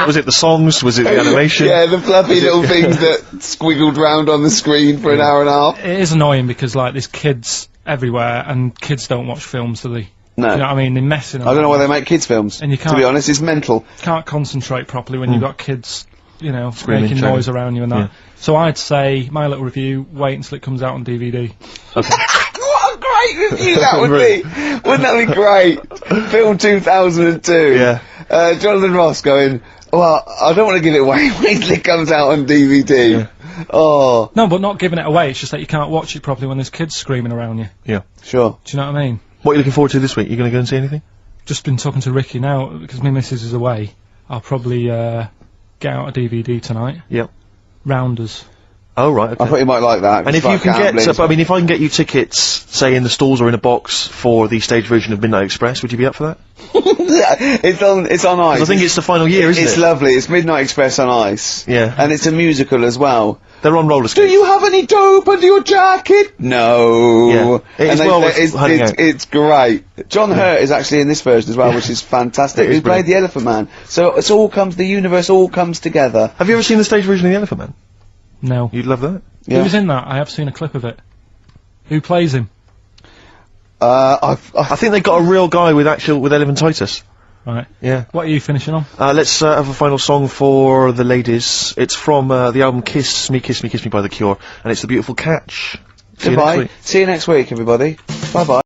Was it the songs? Was it the animation? Yeah, the fluffy little things that squiggled round on the screen for an hour and a half. it is annoying because like there's kids everywhere and kids don't watch films, do they? No. Do you know what I mean? They're messing. I don't know why they make kids films. And you To can't- be honest, it's mental. Can't concentrate properly when you've got kids, you know, Screaming, making shouting. noise around you and that. Yeah. So I'd say my little review. Wait until it comes out on DVD. What a great review that would be! Wouldn't that be great? Film 2002. Yeah. Jonathan Ross going, well, I don't want to give it away. Wait till it comes out on DVD. Oh, No, but not giving it away. It's just that you can't watch it properly when there's kids screaming around you. Yeah. sure. Do you know what I mean? What are you looking forward to this week? You going to go and see anything? Just been talking to Ricky now because my missus is away. I'll probably get out a DVD tonight. Yep. Rounders. Oh, right, okay. I thought you might like that. And if you can get, I mean, if I can get you tickets, say in the stalls or in a box for the stage version of Midnight Express, would you be up for that? it's on ice. 'Cause I think it's the final year, isn't It's it? lovely. It's Midnight Express on ice. Yeah. And it's a musical as well. They're on roller Do skates. you have any dope under your jacket? No. Yeah. It is And well worth hunting out. it's great. John Hurt is actually in this version as well, which is fantastic. It is He played brilliant. the Elephant Man. So the universe all comes together. Have you ever seen the stage version of The Elephant Man? No. You'd love that. Yeah. Who's in that? I have seen a clip of it. Who plays him? I think they got a real guy with elephantitis. Right. Yeah. What are you finishing on? Let's have a final song for the ladies. It's from the album Kiss Me, Kiss Me, Kiss Me by The Cure, and it's The Beautiful Catch. See you next Goodbye. week. See you next week, everybody. Bye bye.